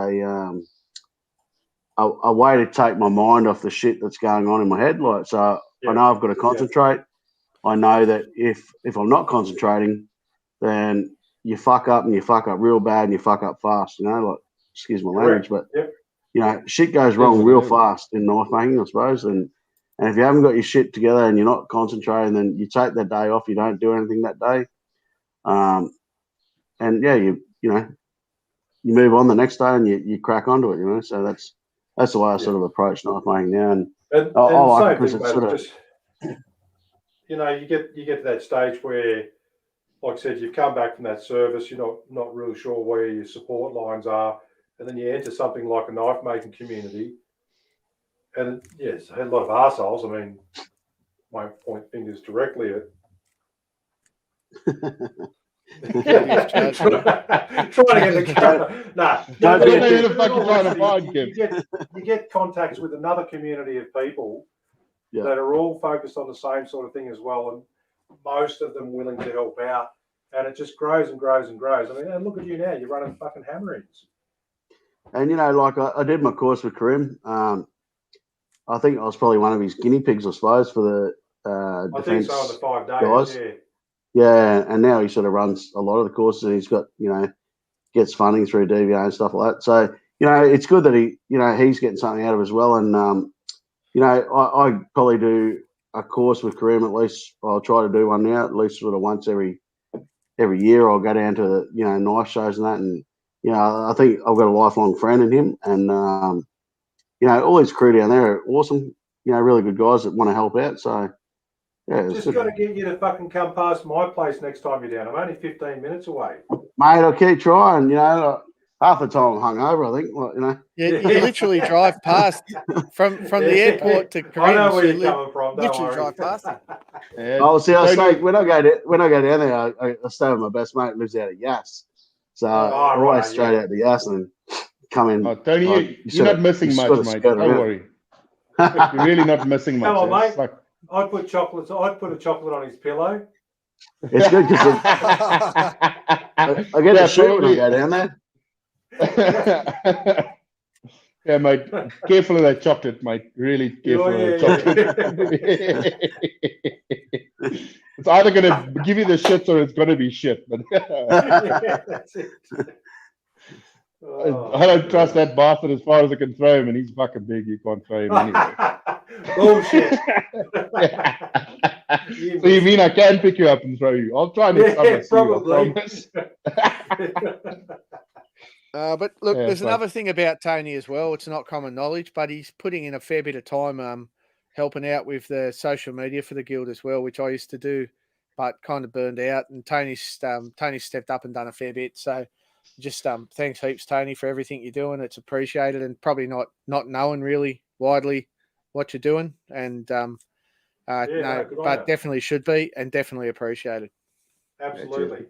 Speaker 3: way to take my mind off the shit that's going on in my head. Like, so I know I've got to concentrate. I know that if I'm not concentrating, then you fuck up, and you fuck up real bad, and you fuck up fast. You know, like, excuse my language, but you know, shit goes wrong real fast in knife making, I suppose. And if you haven't got your shit together and you're not concentrating, then you take that day off. You don't do anything that day, and you move on the next day and you crack onto it. You know, so that's the way I sort of approach knife making now. And I like it because it's sort of
Speaker 2: just, you know, you get to that stage where, like I said, you've come back from that service, you're not really sure where your support lines are, and then you enter something like a knife making community, and yes, a lot of arseholes. I mean, I won't point fingers directly at. Trying to get the camera. Nah,
Speaker 4: you
Speaker 2: you get contacts with another community of people that are all focused on the same sort of thing as well, and most of them willing to help out. And it just grows and grows and grows. I mean, and look at you now, you're running fucking hammer-ins.
Speaker 3: And, you know, like I did my course with Karim. I think I was probably one of his guinea pigs, I suppose, for the
Speaker 2: I
Speaker 3: defense
Speaker 2: think so, the 5 days,
Speaker 3: guys. Yeah, and now he sort of runs a lot of the courses, and he's got, you know, gets funding through DVA and stuff like that. So, you know, it's good that he's getting something out of it as well. And, you know, I probably do a course with Karim at least. I'll try to do one now, at least sort of once every year. I'll go down to the, you know, knife shows and that. And, you know, I think I've got a lifelong friend in him. And, you know, all his crew down there are awesome, you know, really good guys that want to help out. So, yeah.
Speaker 2: Just got to get you to fucking come past my place next time you're down. I'm only 15 minutes away.
Speaker 3: Mate, I'll keep trying, you know. Half the time I'm hungover, I think, you know.
Speaker 1: You literally drive past from the airport to Karim's.
Speaker 2: I know where you're coming from.
Speaker 1: Literally drive past him.
Speaker 3: Oh, see, I say when I go down there, I stay with my best mate who lives out of Yass. So I always straight out to Yass and come in.
Speaker 4: Oh, Tony, you're not missing much, mate. Don't worry. You're really not missing much.
Speaker 2: Come on, mate. I'd put a chocolate on his pillow.
Speaker 3: It's good because I get to shoot when I go down there.
Speaker 4: Yeah, mate. Careful of that chocolate, mate. Really careful of that chocolate. It's either going to give you the shits or it's going to be shit. But
Speaker 2: That's it.
Speaker 4: I don't trust that bastard as far as I can throw him, and he's fucking big. You can't throw him anyway.
Speaker 2: Bullshit.
Speaker 4: So you mean I can pick you up and throw you? I'll try next time I see
Speaker 2: probably.
Speaker 4: you, I promise.
Speaker 1: But look, there's another thing about Tony as well. It's not common knowledge, but he's putting in a fair bit of time helping out with the social media for the guild as well, which I used to do, but kind of burned out. And Tony's stepped up and done a fair bit. So just thanks heaps, Tony, for everything you're doing. It's appreciated, and probably not known really widely what you're doing. And but definitely should be, and definitely appreciated.
Speaker 2: Absolutely.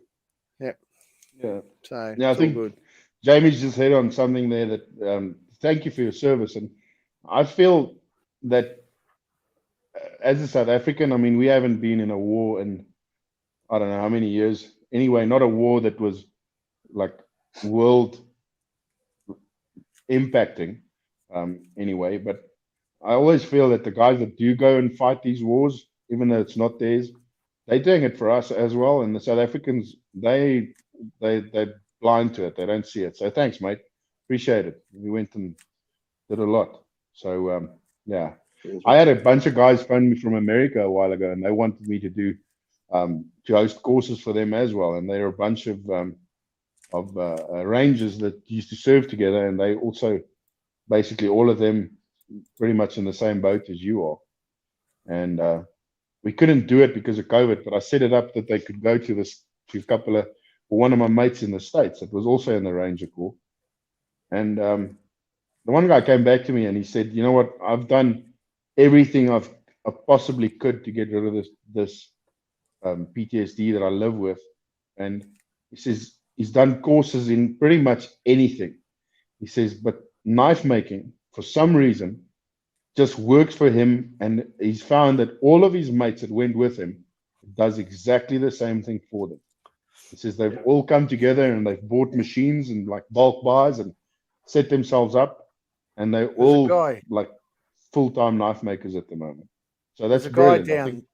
Speaker 1: Yeah. So
Speaker 4: yeah, I think good. Jamie's just hit on something there that thank you for your service. And I feel that as a South African, I mean, we haven't been in a war in I don't know how many years. Anyway, not a war that was like world impacting anyway. But I always feel that the guys that do go and fight these wars, even though it's not theirs, they're doing it for us as well. And the South Africans, they're blind to it. They don't see it. So thanks, mate. Appreciate it. We went and did a lot. So yeah, I had a bunch of guys phone me from America a while ago, and they wanted me to do to host courses for them as well. And they're a bunch of rangers that used to serve together, and they also basically all of them pretty much in the same boat as you are. And we couldn't do it because of COVID, but I set it up that they could go to a couple of one of my mates in the States that was also in the Ranger Corps. And the one guy came back to me and he said, you know what, I've done everything I possibly could to get rid of this PTSD that I live with. And he says he's done courses in pretty much anything. He says, but knife making, for some reason, just works for him. And he's found that all of his mates that went with him does exactly the same thing for them. He says they've all come together and they've bought machines and like bulk buys and set themselves up, and they're all like full-time knife makers at the moment. So that's brilliant.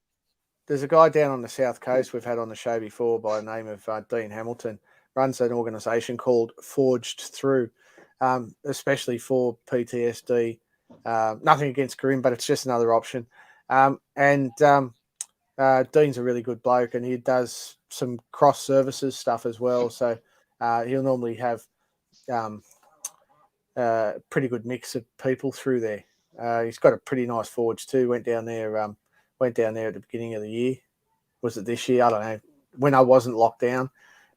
Speaker 1: There's a guy down on the South Coast we've had on the show before by the name of Dean Hamilton, runs an organisation called Forged Through, especially for PTSD. Nothing against Karim, but it's just another option. Dean's a really good bloke, and he does some cross services stuff as well. So he'll normally have pretty good mix of people through there. He's got a pretty nice forge too. Went down there at the beginning of the year. Was it this year? I don't know. When I wasn't locked down,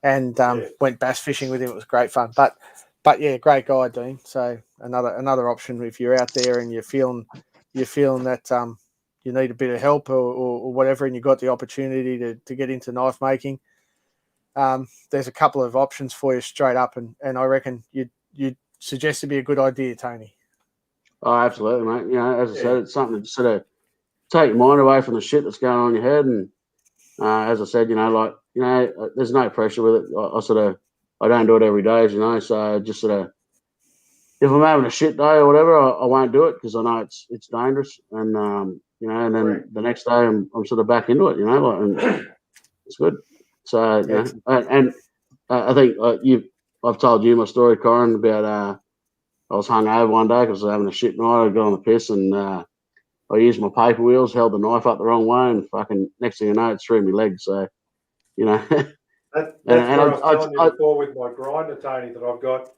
Speaker 1: and went bass fishing with him. It was great fun. But yeah, great guy, Dean. So another option if you're out there and you're feeling that you need a bit of help or whatever, and you've got the opportunity to get into knife making. There's a couple of options for you straight up, and I reckon you'd suggest to be a good idea, Tony.
Speaker 3: Oh, absolutely, mate. You know, as I said, it's something to sort of take your mind away from the shit that's going on in your head. And as I said, there's no pressure with it. I don't do it every day, as you know. So just sort of, if I'm having a shit day or whatever, I won't do it because I know it's dangerous. And and then the next day I'm sort of back into it, and it's good. So I think I've told you my story, Corin, about I was hungover one day because I was having a shit night. I got on the piss and I used my paper wheels, held the knife up the wrong way, and fucking next thing you know, it's through my leg. So,
Speaker 2: That's what I was telling you before with my grinder, Tony, that I've got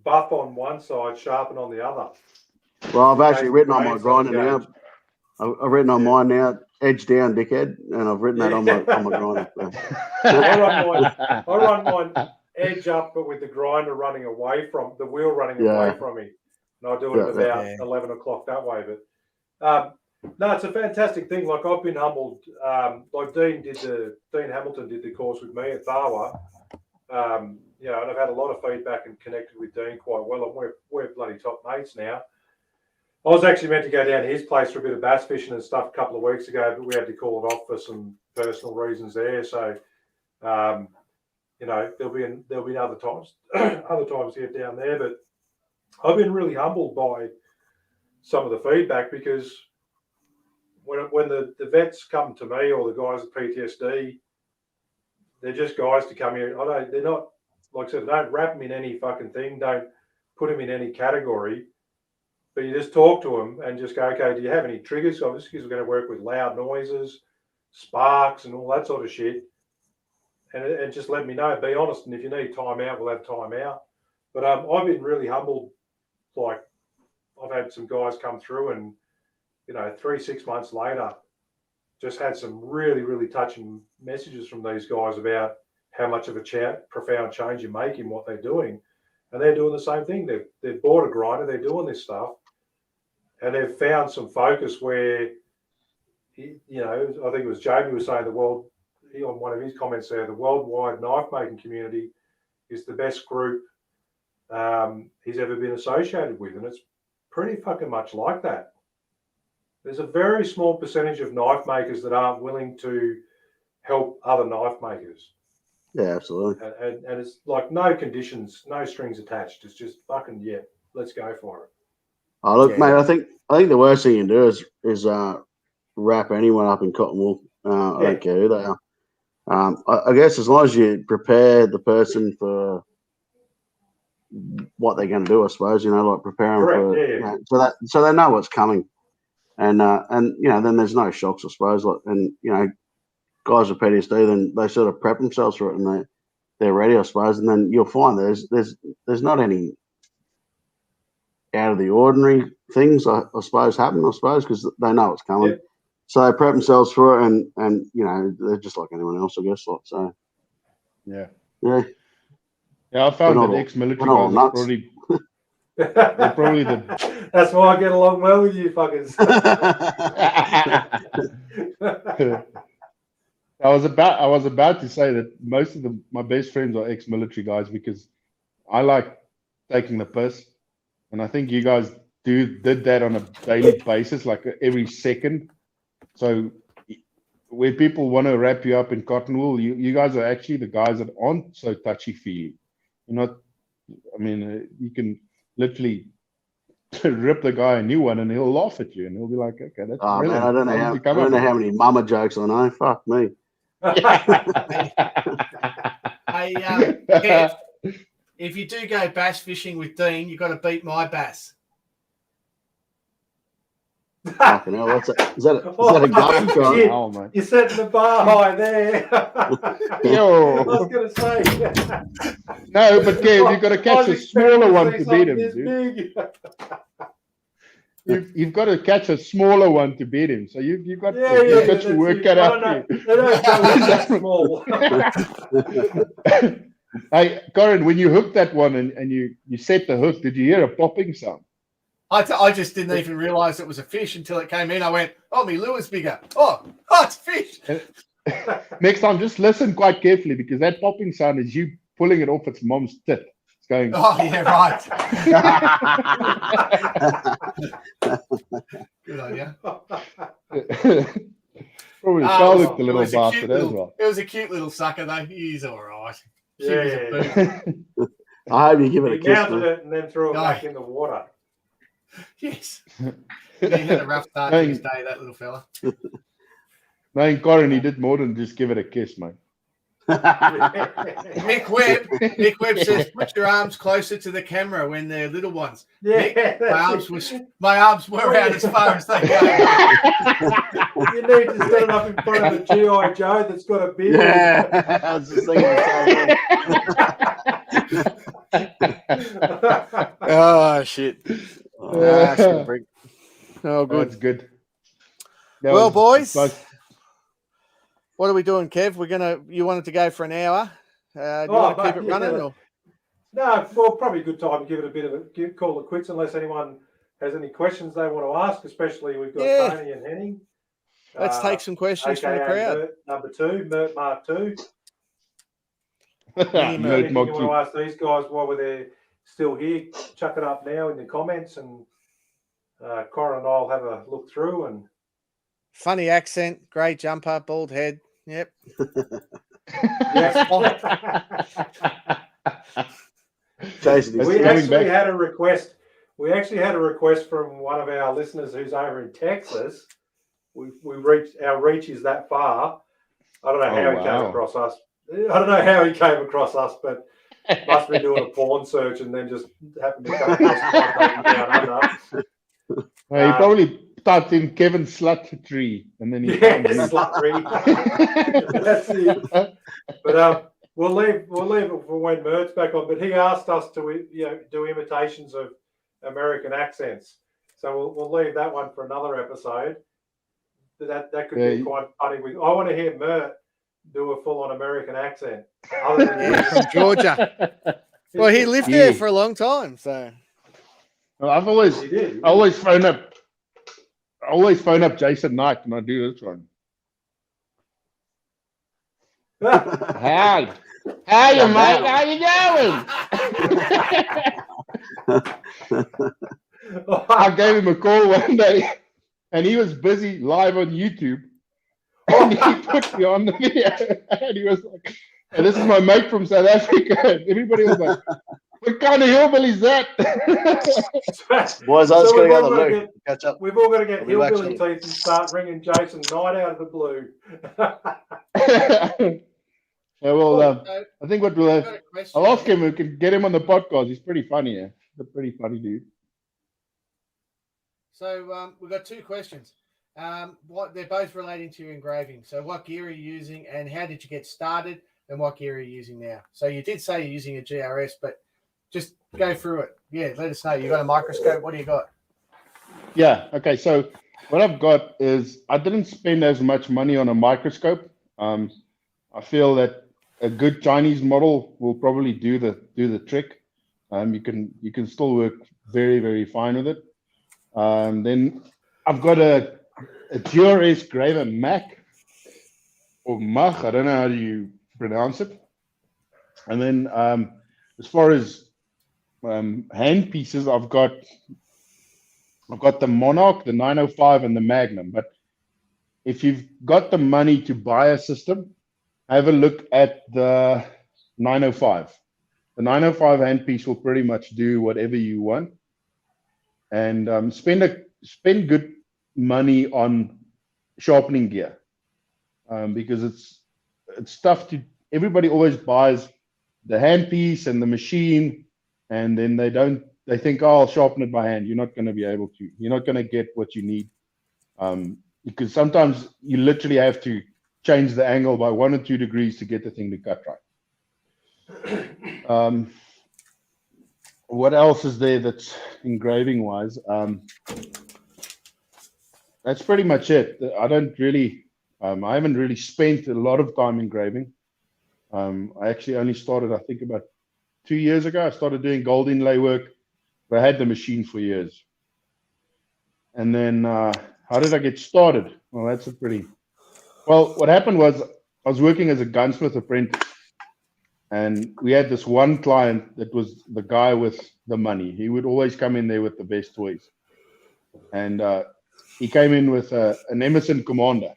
Speaker 2: buff on one side, sharpen on the other.
Speaker 3: Well, I've actually written on my grinder now. I've written on mine now, edge down, dickhead, and I've written that on my grinder.
Speaker 2: I run mine edge up, but with the grinder running away from the wheel running away from me, and I do it at about 11 o'clock that way. But no, it's a fantastic thing. Like I've been humbled. Like Dean Hamilton did the course with me at Barwa. And I've had a lot of feedback and connected with Dean quite well, and we're bloody top mates now. I was actually meant to go down to his place for a bit of bass fishing and stuff a couple of weeks ago, but we had to call it off for some personal reasons there. So, there'll be other times to get down there. But I've been really humbled by some of the feedback because when the vets come to me or the guys at PTSD, they're just guys to come here. They're not, like I said, don't wrap them in any fucking thing. Don't put them in any category. But you just talk to them and just go, okay, do you have any triggers? Obviously, because we're going to work with loud noises, sparks, and all that sort of shit. And just let me know. Be honest. And if you need time out, we'll have time out. But I've been really humbled. Like, I've had some guys come through and, 3-6 months later, just had some really, really touching messages from these guys about how much of a profound change you make in what they're doing. And they're doing the same thing. They've bought a grinder. They're doing this stuff. And they've found some focus where, I think it was Jamie was saying on one of his comments there, the worldwide knife making community is the best group he's ever been associated with. And it's pretty fucking much like that. There's a very small percentage of knife makers that aren't willing to help other knife makers.
Speaker 3: Yeah, absolutely.
Speaker 2: And it's like no conditions, no strings attached. It's just fucking, let's go for it.
Speaker 3: Oh, look, mate, I think the worst thing you can do is wrap anyone up in cotton wool. I don't care who they are. I guess as long as you prepare the person for what they're going to do, I suppose, like prepare them so they know what's coming. And then there's no shocks, I suppose. Guys with PTSD, then they sort of prep themselves for it and they're ready, I suppose. And then you'll find there's not any out of the ordinary things, I suppose, happen, because they know it's coming. Yep. So they prep themselves for it and they're just like anyone else, I guess. So
Speaker 4: yeah.
Speaker 3: Yeah,
Speaker 4: I found that ex-military guys are probably they're probably the
Speaker 2: That's why I get along well with you fuckers.
Speaker 4: I was about to say that most of my best friends are ex-military guys because I like taking the piss, and I think you guys did that on a daily basis, like every second. So where people want to wrap you up in cotton wool, you guys are actually the guys that aren't so touchy feely. You're not. I mean, you can literally rip the guy a new one, and he'll laugh at you, and he'll be like, "Okay, that's brilliant."
Speaker 3: Man, I don't know how many mama jokes I know. Fuck me.
Speaker 1: Kev, if you do go bass fishing with Dean, you've got to beat my bass.
Speaker 3: Fucking hell, what's that? Is that a gun?
Speaker 2: Oh, mate. You're setting the bar high there.
Speaker 4: Yo.
Speaker 2: I was going to say.
Speaker 4: No, but Kev, you've got to catch a smaller one to beat him, dude. You've got to catch a smaller one to beat him. So you've got to work it out.
Speaker 2: They don't go that small.
Speaker 4: Hey, Corin, when you hooked that one and you set the hook, did you hear a popping sound?
Speaker 1: I just didn't even realize it was a fish until it came in. I went, oh, my lure's bigger. Oh, it's a fish.
Speaker 4: Next time, just listen quite carefully because that popping sound is you pulling it off its mom's tit. It's going.
Speaker 1: Oh, yeah, right. Good idea.
Speaker 4: Probably
Speaker 1: Oh,
Speaker 4: Carl
Speaker 1: it
Speaker 4: looked a little
Speaker 1: was a cute
Speaker 4: bastard as
Speaker 1: little-
Speaker 4: well.
Speaker 1: It was a cute little sucker, though. He's all right.
Speaker 2: Yeah.
Speaker 3: I hope you give it
Speaker 2: He
Speaker 3: a kiss,
Speaker 2: mounted
Speaker 3: man.
Speaker 2: it and then threw it
Speaker 1: No.
Speaker 2: back in the water.
Speaker 1: Yes. He had a rough start to his day, that little fella.
Speaker 4: Knowing Corin, he did more than just give it a kiss, mate.
Speaker 1: Nick Webb says, put your arms closer to the camera when they're little ones.
Speaker 2: Yeah,
Speaker 1: Nick, my arms were out as far as they go.
Speaker 2: You need to stand up in front of a G.I. Joe that's got a beard.
Speaker 3: Yeah, I was just thinking the same thing.
Speaker 1: Oh, shit. Oh, good.
Speaker 4: That's good.
Speaker 1: Well, boys, what are we doing, Kev? You wanted to go for an hour. Do you want to keep it running? Or?
Speaker 2: No, well, probably a good time to give it a bit of a call it quits unless anyone has any questions they want to ask, especially we've got Tony and Henning.
Speaker 1: Let's take some questions from the crowd.
Speaker 2: Mert number 2, Mert Mark 2.
Speaker 4: Mert
Speaker 2: Anything
Speaker 4: Mark
Speaker 2: you want to ask these guys while they're still here, chuck it up now in the comments and Corin and I'll have a look through. And
Speaker 1: funny accent, great jumper, bald head. Yep.
Speaker 3: Jason,
Speaker 2: we actually had a request. We actually had a request from one of our listeners who's over in Texas. We reached, our reach is that far. I don't know how he came across us. I don't know how he came across us, but must be doing a porn search and then just happened to come across down under.
Speaker 4: He probably typed in Kevin Sluttree and then he found you.
Speaker 2: Sluttree. That's it. But we'll leave it for when Mert's back on. But he asked us to do imitations of American accents, so we'll leave that one for another episode. That could be quite funny. I want to hear Mert do a full-on American accent. Other than
Speaker 1: from Georgia. Well, he lived there for a long time, so.
Speaker 4: Well, I always phone up Jason Knight and I do this one. How you, mate? How you going? I gave him a call one day, and he was busy live on YouTube, and he put me on the video, and he was like, "And this is my mate from South Africa." And everybody was like, "What kind of hillbilly is that?"
Speaker 3: Boys, I was going to go to the loo. Catch up.
Speaker 2: We've all got to get hillbilly teeth and start ringing Jason Knight out of the blue.
Speaker 4: Yeah, well, I think what we'll have, I'll ask him. We can get him on the podcast. He's pretty funny. Yeah, he's a pretty funny dude.
Speaker 1: So we've got 2 questions. They're both relating to your engraving. So what gear are you using, and how did you get started, and what gear are you using now? So you did say you're using a GRS, but just go through it. Yeah, let us know. You got a microscope. What do you got?
Speaker 4: Yeah. Okay. So what I've got is I didn't spend as much money on a microscope. I feel that a good Chinese model will probably do the trick. You can still work very, very fine with it. Then I've got a GRS Graver Mac or Mach. I don't know how you pronounce it. And then as far as hand pieces, I've got the Monarch, the 905, and the Magnum. But if you've got the money to buy a system, have a look at the 905. The 905 handpiece will pretty much do whatever you want, and spend good money on sharpening gear, because it's tough to. Everybody always buys the handpiece and the machine, and then they think, oh, I'll sharpen it by hand. You're not going to be able to. You're not going to get what you need, because sometimes you literally have to change the angle by 1 or 2 degrees to get the thing to cut right. What else is there that's engraving wise? That's pretty much it. I haven't really spent a lot of time engraving. I actually only started, I think, about 2 years ago. I started doing gold inlay work, but I had the machine for years. And then how did I get started? Well, what happened was I was working as a gunsmith apprentice, and we had this one client that was the guy with the money. He would always come in there with the best toys. And he came in with an Emerson Commander,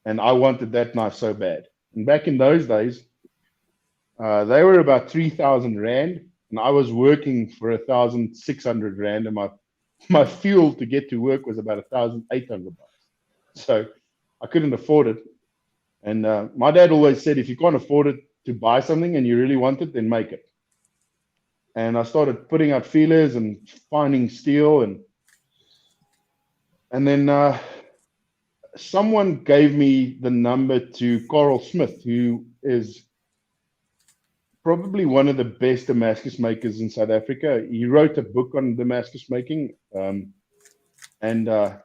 Speaker 4: and I wanted that knife so bad. And back in those days, they were about 3,000 rand, and I was working for 1,600 rand, and my fuel to get to work was about 1,800 bucks. So I couldn't afford it. And my dad always said, if you can't afford it to buy something and you really want it, then make it. And I started putting out feelers and finding steel, and then someone gave me the number to Carl Smith, who is probably one of the best Damascus makers in South Africa. He wrote a book on Damascus making, and I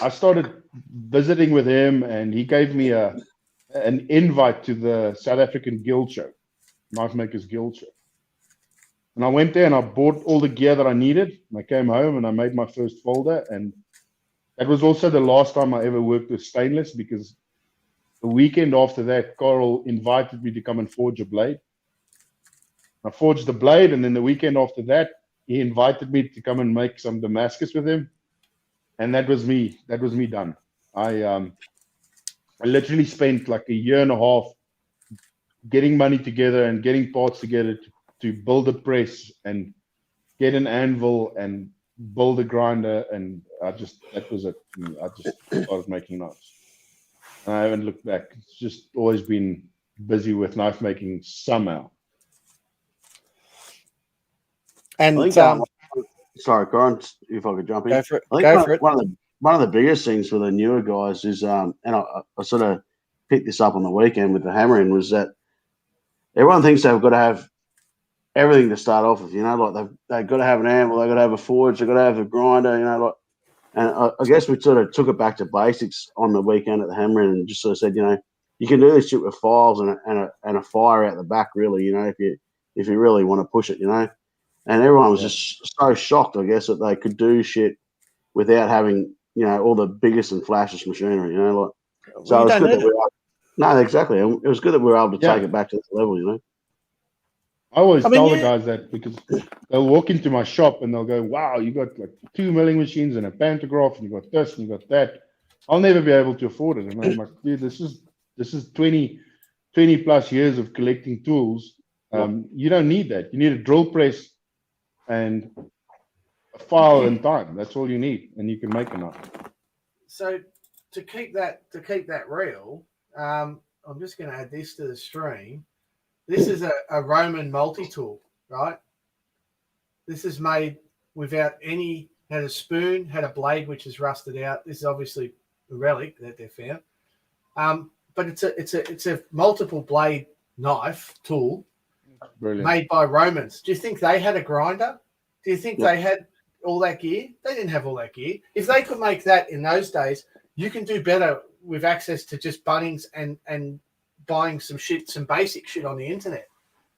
Speaker 4: started visiting with him, and he gave me an invite to the South African Guild Show, Knifemakers Guild Show. And I went there and I bought all the gear that I needed. And I came home and I made my first folder. And that was also the last time I ever worked with stainless, because the weekend after that, Carl invited me to come and forge a blade. I forged the blade, and then the weekend after that, he invited me to come and make some Damascus with him. And that was me. That was me done. I literally spent like a year and a half getting money together and getting parts together to build a press and get an anvil and build a grinder, and that was it. I just started making knives. And I haven't looked back. It's just always been busy with knife making somehow.
Speaker 1: And
Speaker 3: I think, sorry, Corin, if I could jump in.
Speaker 1: Go for it.
Speaker 3: I think one of the biggest things for the newer guys is, and I sort of picked this up on the weekend with the hammering, was that everyone thinks they've got to have everything to start off with. You know, like they've got to have an anvil, they've got to have a forge, they've got to have a grinder. You know, like, and I guess we sort of took it back to basics on the weekend at the hammering, and just sort of said, you know, you can do this shit with files and a fire out the back, really. You know, if you really want to push it, you know. And everyone was just so shocked, I guess, that they could do shit without having, you know, all the biggest and flashiest machinery, you know. Like, so it was good that we were, no, exactly. It was good that we were able to take it back to that level, you know.
Speaker 4: I always tell the guys that, because they'll walk into my shop and they'll go, wow, you got like 2 milling machines and a pantograph, and you got this and you got that. I'll never be able to afford it. And I'm like, dude, this is 20 plus years of collecting tools. You don't need that. You need a drill press and a file and time. That's all you need, and you can make a knife.
Speaker 1: So to keep that real, I'm just going to add this to the stream. This is a Roman multi-tool, right? This is made without any, had a spoon, had a blade which is rusted out. This is obviously a relic that they found. But it's a multiple blade knife tool. Brilliant. Made by Romans. Do you think they had a grinder? Do you think they had all that gear? They didn't have all that gear. If they could make that in those days, you can do better with access to just Bunnings and buying some basic shit on the internet.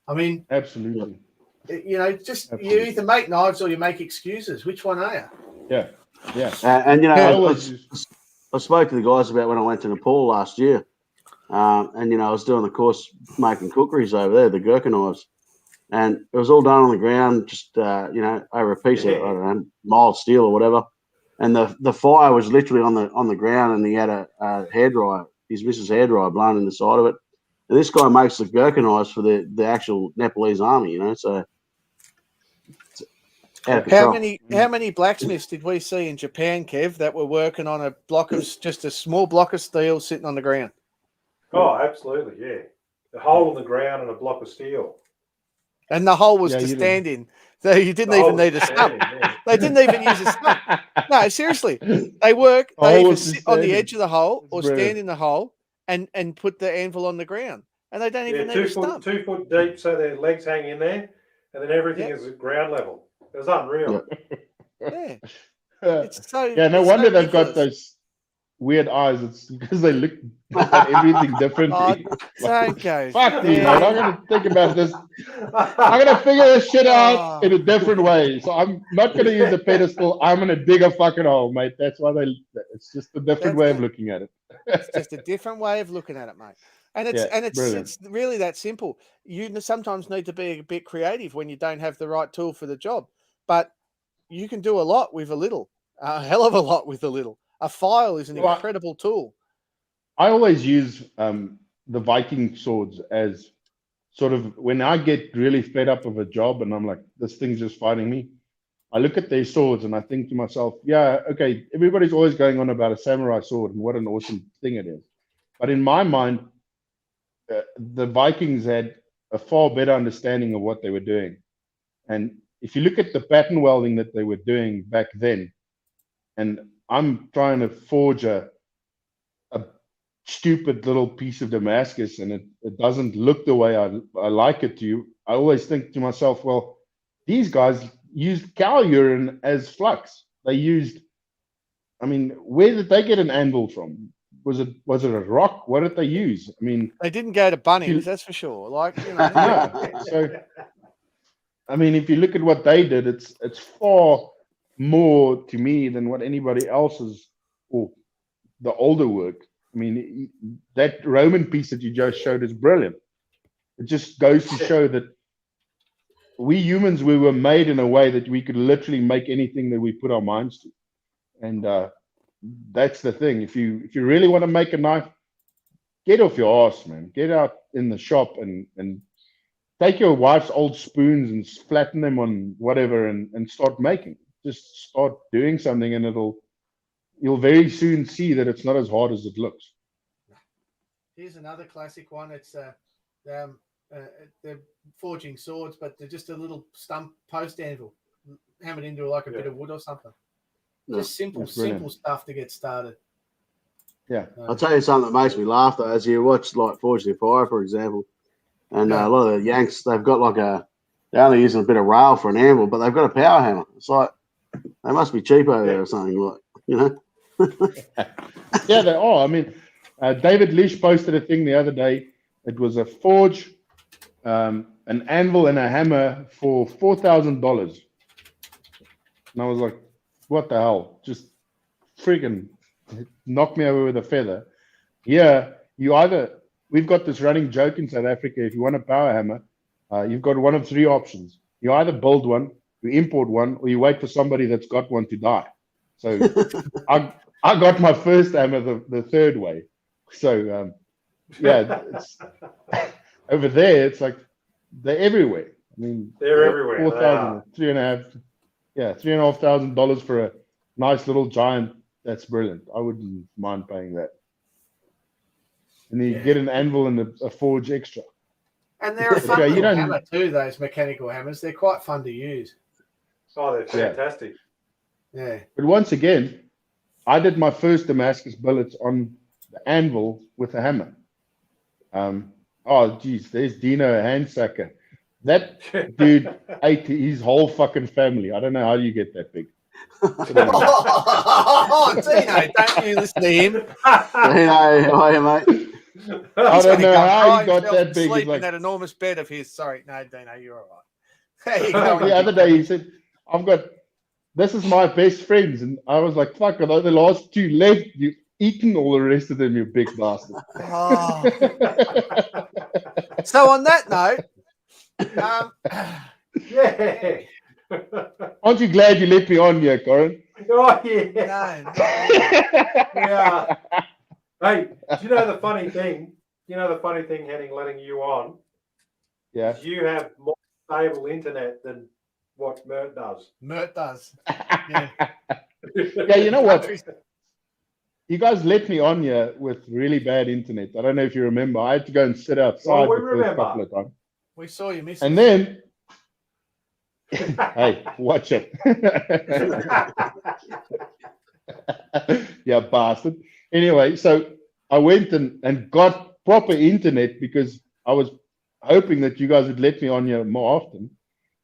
Speaker 1: I mean,
Speaker 4: absolutely.
Speaker 1: You know, just you either make knives or you make excuses. Which one are you?
Speaker 4: Yeah, yeah.
Speaker 3: And you know, I spoke to the guys about when I went to Nepal last year. And, you know, I was doing the course making cookeries over there, the Gurkha knives. And it was all done on the ground, just, you know, over a piece of, I don't know, mild steel or whatever. And the fire was literally on the ground, and he had a hairdryer, his missus' hairdryer blown in the side of it. And this guy makes the Gurkha knives for the actual Nepalese army, you know, so.
Speaker 1: How many blacksmiths did we see in Japan, Kev, that were working on just a small block of steel sitting on the ground?
Speaker 2: Oh, absolutely, yeah. A hole in the ground and a block of steel.
Speaker 1: And the hole was to stand in. So you didn't even need a stump. Yeah. They didn't even use a stump. No, seriously. They either sit on the edge of the hole or stand in the hole and put the anvil on the ground. And they don't even need a stump.
Speaker 2: 2 foot deep, so their legs hang in there, and then everything is at ground level. It was unreal.
Speaker 1: Yeah. It's so,
Speaker 4: no wonder they've got those weird eyes. It's because they look at everything differently.
Speaker 1: Don't go.
Speaker 4: Fuck me, man. I'm going to think about this. I'm going to figure this shit out in a different way. So I'm not going to use a pedestal. I'm going to dig a fucking hole, mate. That's why it's just a different way of looking at it.
Speaker 1: It's just a different way of looking at it, mate. And it's really that simple. You sometimes need to be a bit creative when you don't have the right tool for the job, but you can do a lot with a little. a hell of a lot with a little. A file is an incredible tool.
Speaker 4: I always use the Viking swords as sort of when I get really fed up of a job and I'm like, this thing's just fighting me. I look at their swords and I think to myself, yeah, okay, everybody's always going on about a samurai sword and what an awesome thing it is. But in my mind, the Vikings had a far better understanding of what they were doing. And if you look at the pattern welding that they were doing back then, and I'm trying to forge a stupid little piece of Damascus and it doesn't look the way I like it to, I always think to myself, well, these guys used cow urine as flux. They used, I mean, where did they get an anvil from? Was it a rock? What did they use? I mean,
Speaker 1: they didn't go to Bunnings, that's for sure. Like, you know.
Speaker 4: No. So, I mean, if you look at what they did, it's far more to me than what anybody else's or the older work. I mean, that Roman piece that you just showed is brilliant. It just goes to show that we humans, we were made in a way that we could literally make anything that we put our minds to. And that's the thing. If you really want to make a knife, get off your ass, man. Get out in the shop and take your wife's old spoons and flatten them on whatever and start making. Just start doing something and you'll very soon see that it's not as hard as it looks.
Speaker 1: Here's another classic one. It's they're forging swords, but they're just a little stump post anvil hammered into like a bit of wood or something. Just simple stuff to get started.
Speaker 3: Yeah, I'll tell you something that makes me laugh though. As you watch like Forging in Fire, for example, and a lot of the Yanks, they've got like they're only using a bit of rail for an anvil, but they've got a power hammer. It's like they must be cheap over there or something, like, you know.
Speaker 4: Yeah, they are. I mean, David Lish posted a thing the other day. It was a forge, an anvil, and a hammer for $4,000. And I was like, what the hell? Just freaking knocked me over with a feather. Yeah, we've got this running joke in South Africa. If you want a power hammer, you've got one of three options. You either build one, you import one, or you wait for somebody that's got one to die. So I got my first hammer the third way. So yeah, it's, over there it's like they're everywhere. I mean,
Speaker 2: they're everywhere.
Speaker 4: $3,500 for a nice little giant. That's brilliant. I wouldn't mind paying that. And then you get an anvil and a forge extra.
Speaker 1: And they're a fun hammer too, those mechanical hammers. They're quite fun to use.
Speaker 2: Oh, they're fantastic.
Speaker 1: Yeah.
Speaker 4: But once again, I did my first Damascus billets on the anvil with a hammer. Oh, geez, there's Dino Handsucker. That dude ate his whole fucking family. I don't know how you get that big.
Speaker 1: Oh, Dino, don't you listen to him?
Speaker 3: Dino, how are you, mate?
Speaker 4: I don't know how he got that big.
Speaker 1: Sleep in that enormous bed of his. Sorry, no, Dino, you're all right.
Speaker 4: The other day he said, this is my best friends. And I was like, fuck, are the last two left? You've eaten all the rest of them, you big bastard.
Speaker 1: Oh. So on that note,
Speaker 2: yeah.
Speaker 4: Aren't you glad you let me on here, Corin?
Speaker 2: Oh, yeah.
Speaker 1: No.
Speaker 2: Yeah. Hey, do you know the funny thing? Henning, letting you on?
Speaker 4: Yeah.
Speaker 2: You have more stable internet than what Mert does.
Speaker 1: Mert does. Yeah.
Speaker 4: Yeah, you know what? You guys let me on here with really bad internet. I don't know if you remember. I had to go and sit outside the first couple of times.
Speaker 1: We saw you miss
Speaker 4: and then, hey, watch it. Yeah, bastard. Anyway, so I went and got proper internet because I was hoping that you guys would let me on here more often.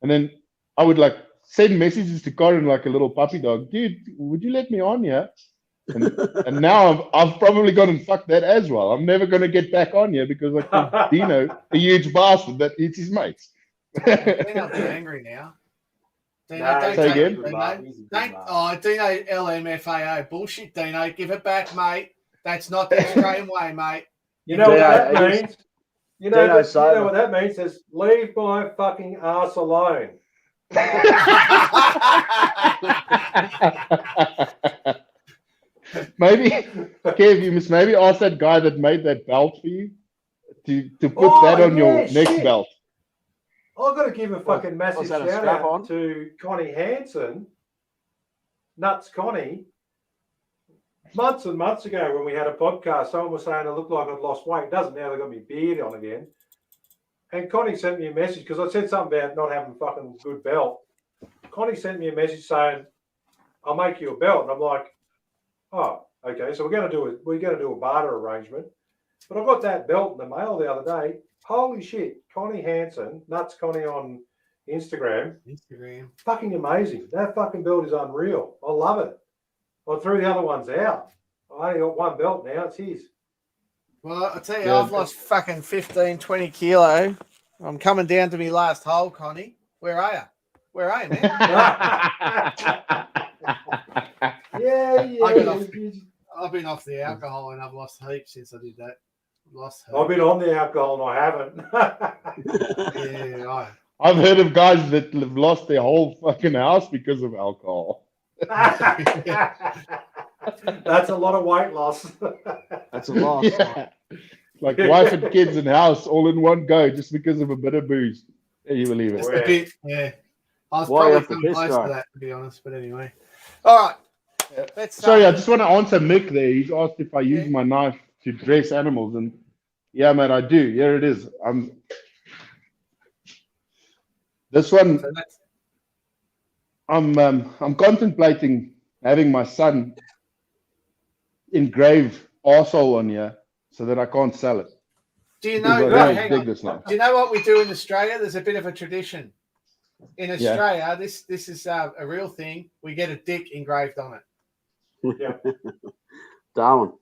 Speaker 4: And then I would like send messages to Corin like a little puppy dog. Dude, would you let me on here? And now I've probably gone and fucked that as well. I'm never going to get back on here because I called Dino a huge bastard that eats his mates.
Speaker 1: Dino's angry now. Dino,
Speaker 4: say again?
Speaker 1: Dino LMFAO. Bullshit, Dino. Give it back, mate. That's not the Australian way, mate.
Speaker 2: You know what that means? You know what that means? Is leave my fucking ass alone.
Speaker 4: Maybe, Kev, you must maybe ask that guy that made that belt for you to put that on your next belt.
Speaker 2: I've got to give a fucking massive
Speaker 3: that, a
Speaker 2: shout
Speaker 3: strap
Speaker 2: out
Speaker 3: on?
Speaker 2: to Connie Hansen, Nuts Connie. Months and months ago when we had a podcast, someone was saying I looked like I'd lost weight. It doesn't now, they've got my beard on again. And Connie sent me a message because I said something about not having a fucking good belt. Connie sent me a message saying, I'll make you a belt. And I'm like, oh, okay. So we're going to do a barter arrangement. But I got that belt in the mail the other day. Holy shit. Connie Hansen, Nuts Connie on Instagram. Fucking amazing. That fucking belt is unreal. I love it. I threw the other ones out. I only got one belt now. It's his.
Speaker 1: Well, I tell you, I've lost fucking 15, 20 kilo. I'm coming down to me last hole, Connie. Where are you? Where are you, man? I've been off the alcohol and I've lost heaps since I did that.
Speaker 2: I've been on the alcohol and I haven't.
Speaker 1: Yeah,
Speaker 4: I've heard of guys that have lost their whole fucking house because of alcohol.
Speaker 2: That's a lot of weight loss.
Speaker 3: That's a loss.
Speaker 4: Yeah. Like wife and kids and house all in one go just because of a bit of booze. Can you believe it?
Speaker 1: just a bit, yeah. I was
Speaker 3: Why
Speaker 1: probably
Speaker 3: off the
Speaker 1: coming
Speaker 3: piss
Speaker 1: close
Speaker 3: guy?
Speaker 1: to that, to be honest. But anyway, all right. Let's
Speaker 4: Sorry, I just want to answer Mick there. He's asked if I use my knife to dress animals, and yeah, man, I do. Here it is. This one.
Speaker 1: So
Speaker 4: I'm contemplating having my son engrave arsehole on here so that I can't sell it.
Speaker 1: do you know?
Speaker 4: Because I really
Speaker 1: hang
Speaker 4: dig
Speaker 1: on.
Speaker 4: this knife.
Speaker 1: Do you know what we do in Australia? There's a bit of a tradition. In Australia, this is a real thing. We get a dick engraved on it.
Speaker 2: Yeah.
Speaker 3: Darwin.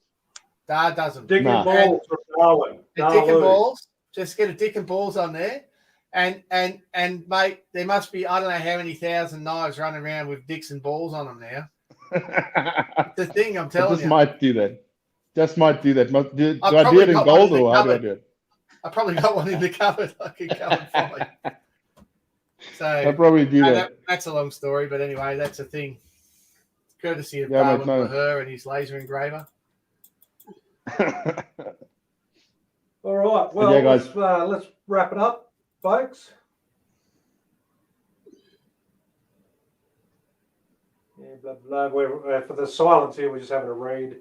Speaker 1: Dad doesn't.
Speaker 2: Dick and balls from Darwin.
Speaker 1: A dick and balls. Just get a dick and balls on there. And mate, there must be, I don't know how many thousand knives running around with dicks and balls on them now. The thing I'm telling you.
Speaker 4: Might do that. Just might do that. Do I do
Speaker 1: probably
Speaker 4: it in
Speaker 1: got
Speaker 4: gold
Speaker 1: one in the
Speaker 4: or how do I
Speaker 1: cupboard.
Speaker 4: do it?
Speaker 1: I probably got one in the cupboard I could go and find. So
Speaker 4: I probably do that.
Speaker 1: That's a long story, but anyway, that's a thing. Courtesy of
Speaker 4: Yeah,
Speaker 1: Darwin
Speaker 4: mate, no.
Speaker 1: for her and his laser engraver.
Speaker 2: All right. Well,
Speaker 4: Yeah, guys.
Speaker 2: let's wrap it up, folks. Yeah, blah, blah. For the silence here, we're just having a read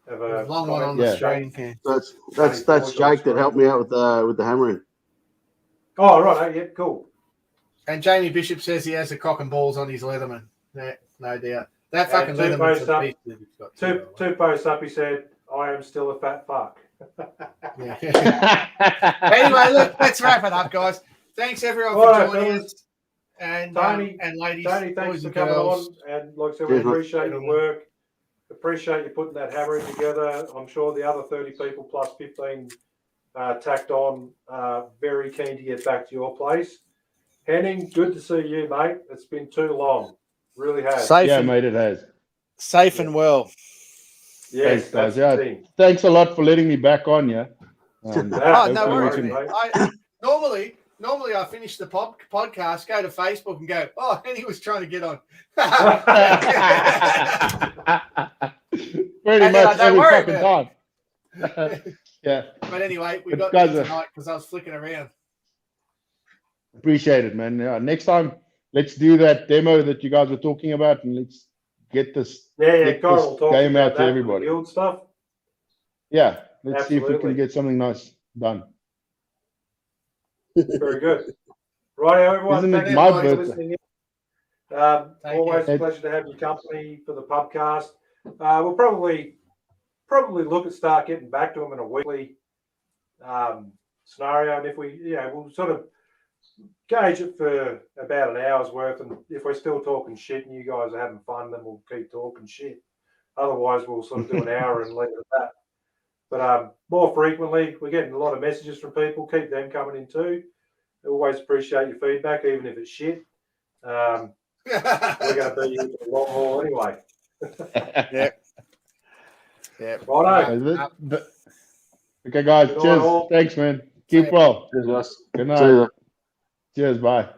Speaker 2: of a
Speaker 1: Long one on the screen. Yeah.
Speaker 3: That's Jake that helped me out with the hammering.
Speaker 2: Oh, right. Yeah, cool.
Speaker 1: And Jamie Bishop says he has a cock and balls on his Leatherman. Yeah, no doubt. That fucking
Speaker 2: two
Speaker 1: Leatherman's
Speaker 2: posts
Speaker 1: a
Speaker 2: up.
Speaker 1: beast that he's got
Speaker 2: Two posts up, he said, I am still a fat fuck.
Speaker 1: Yeah. Anyway, look, let's wrap it up, guys. Thanks everyone for joining us. And
Speaker 2: Tony,
Speaker 1: and ladies,
Speaker 2: Tony, thanks
Speaker 1: boys
Speaker 2: for
Speaker 1: and
Speaker 2: coming
Speaker 1: girls.
Speaker 2: on. And like I said, we
Speaker 3: Cheers, mate.
Speaker 2: appreciate your work. Appreciate you putting that hammering together. I'm sure the other 30 people plus 15 tacked on very keen to get back to your place. Henning, good to see you, mate. It's been too long. Really has.
Speaker 4: Yeah, mate, it has.
Speaker 1: Safe and well.
Speaker 2: Yes,
Speaker 4: Thanks, guys.
Speaker 2: that's
Speaker 4: Yeah,
Speaker 2: the thing.
Speaker 4: thanks a lot for letting me back on, yeah.
Speaker 1: Oh, no
Speaker 4: hopefully we
Speaker 1: worries,
Speaker 4: can-
Speaker 1: mate. Normally I finish the podcast, go to Facebook and go, oh, and he was trying to get on.
Speaker 4: Pretty
Speaker 1: And,
Speaker 4: much
Speaker 1: don't
Speaker 4: every
Speaker 1: worry
Speaker 4: fucking
Speaker 1: about
Speaker 4: time. Yeah,
Speaker 1: But anyway, we
Speaker 4: But
Speaker 1: got there
Speaker 4: guys,
Speaker 1: tonight because I was flicking around.
Speaker 4: appreciate it, man. Yeah, next time, let's do that demo that you guys were talking about, and let's get this
Speaker 2: Yeah, Carl will talk
Speaker 4: game
Speaker 2: about
Speaker 4: out to
Speaker 2: that,
Speaker 4: everybody.
Speaker 2: the guild stuff.
Speaker 4: Yeah, let's see if we
Speaker 2: Absolutely.
Speaker 4: can get something nice done.
Speaker 2: Very good. Right, everyone.
Speaker 4: Isn't it
Speaker 2: Thank you
Speaker 4: my
Speaker 2: for
Speaker 4: birthday?
Speaker 2: listening in.
Speaker 1: Thank
Speaker 2: Always
Speaker 1: you.
Speaker 2: a pleasure to have your company for the pubcast. We'll probably look at start getting back to them in a weekly scenario, and if we'll sort of gauge it for about an hour's worth, and if we're still talking shit and you guys are having fun, then we'll keep talking shit. Otherwise, we'll sort of do an hour and leave it at that. But more frequently, we're getting a lot of messages from people. Keep them coming in too. Always appreciate your feedback, even if it's shit. We're going to be here for the long haul anyway.
Speaker 1: Yeah.
Speaker 2: Righto.
Speaker 4: Okay, guys.
Speaker 2: Good night,
Speaker 4: Cheers.
Speaker 2: all.
Speaker 4: Thanks, man. Keep well.
Speaker 3: Cheers, guys.
Speaker 4: Good
Speaker 3: See you.
Speaker 4: night. Cheers. Bye.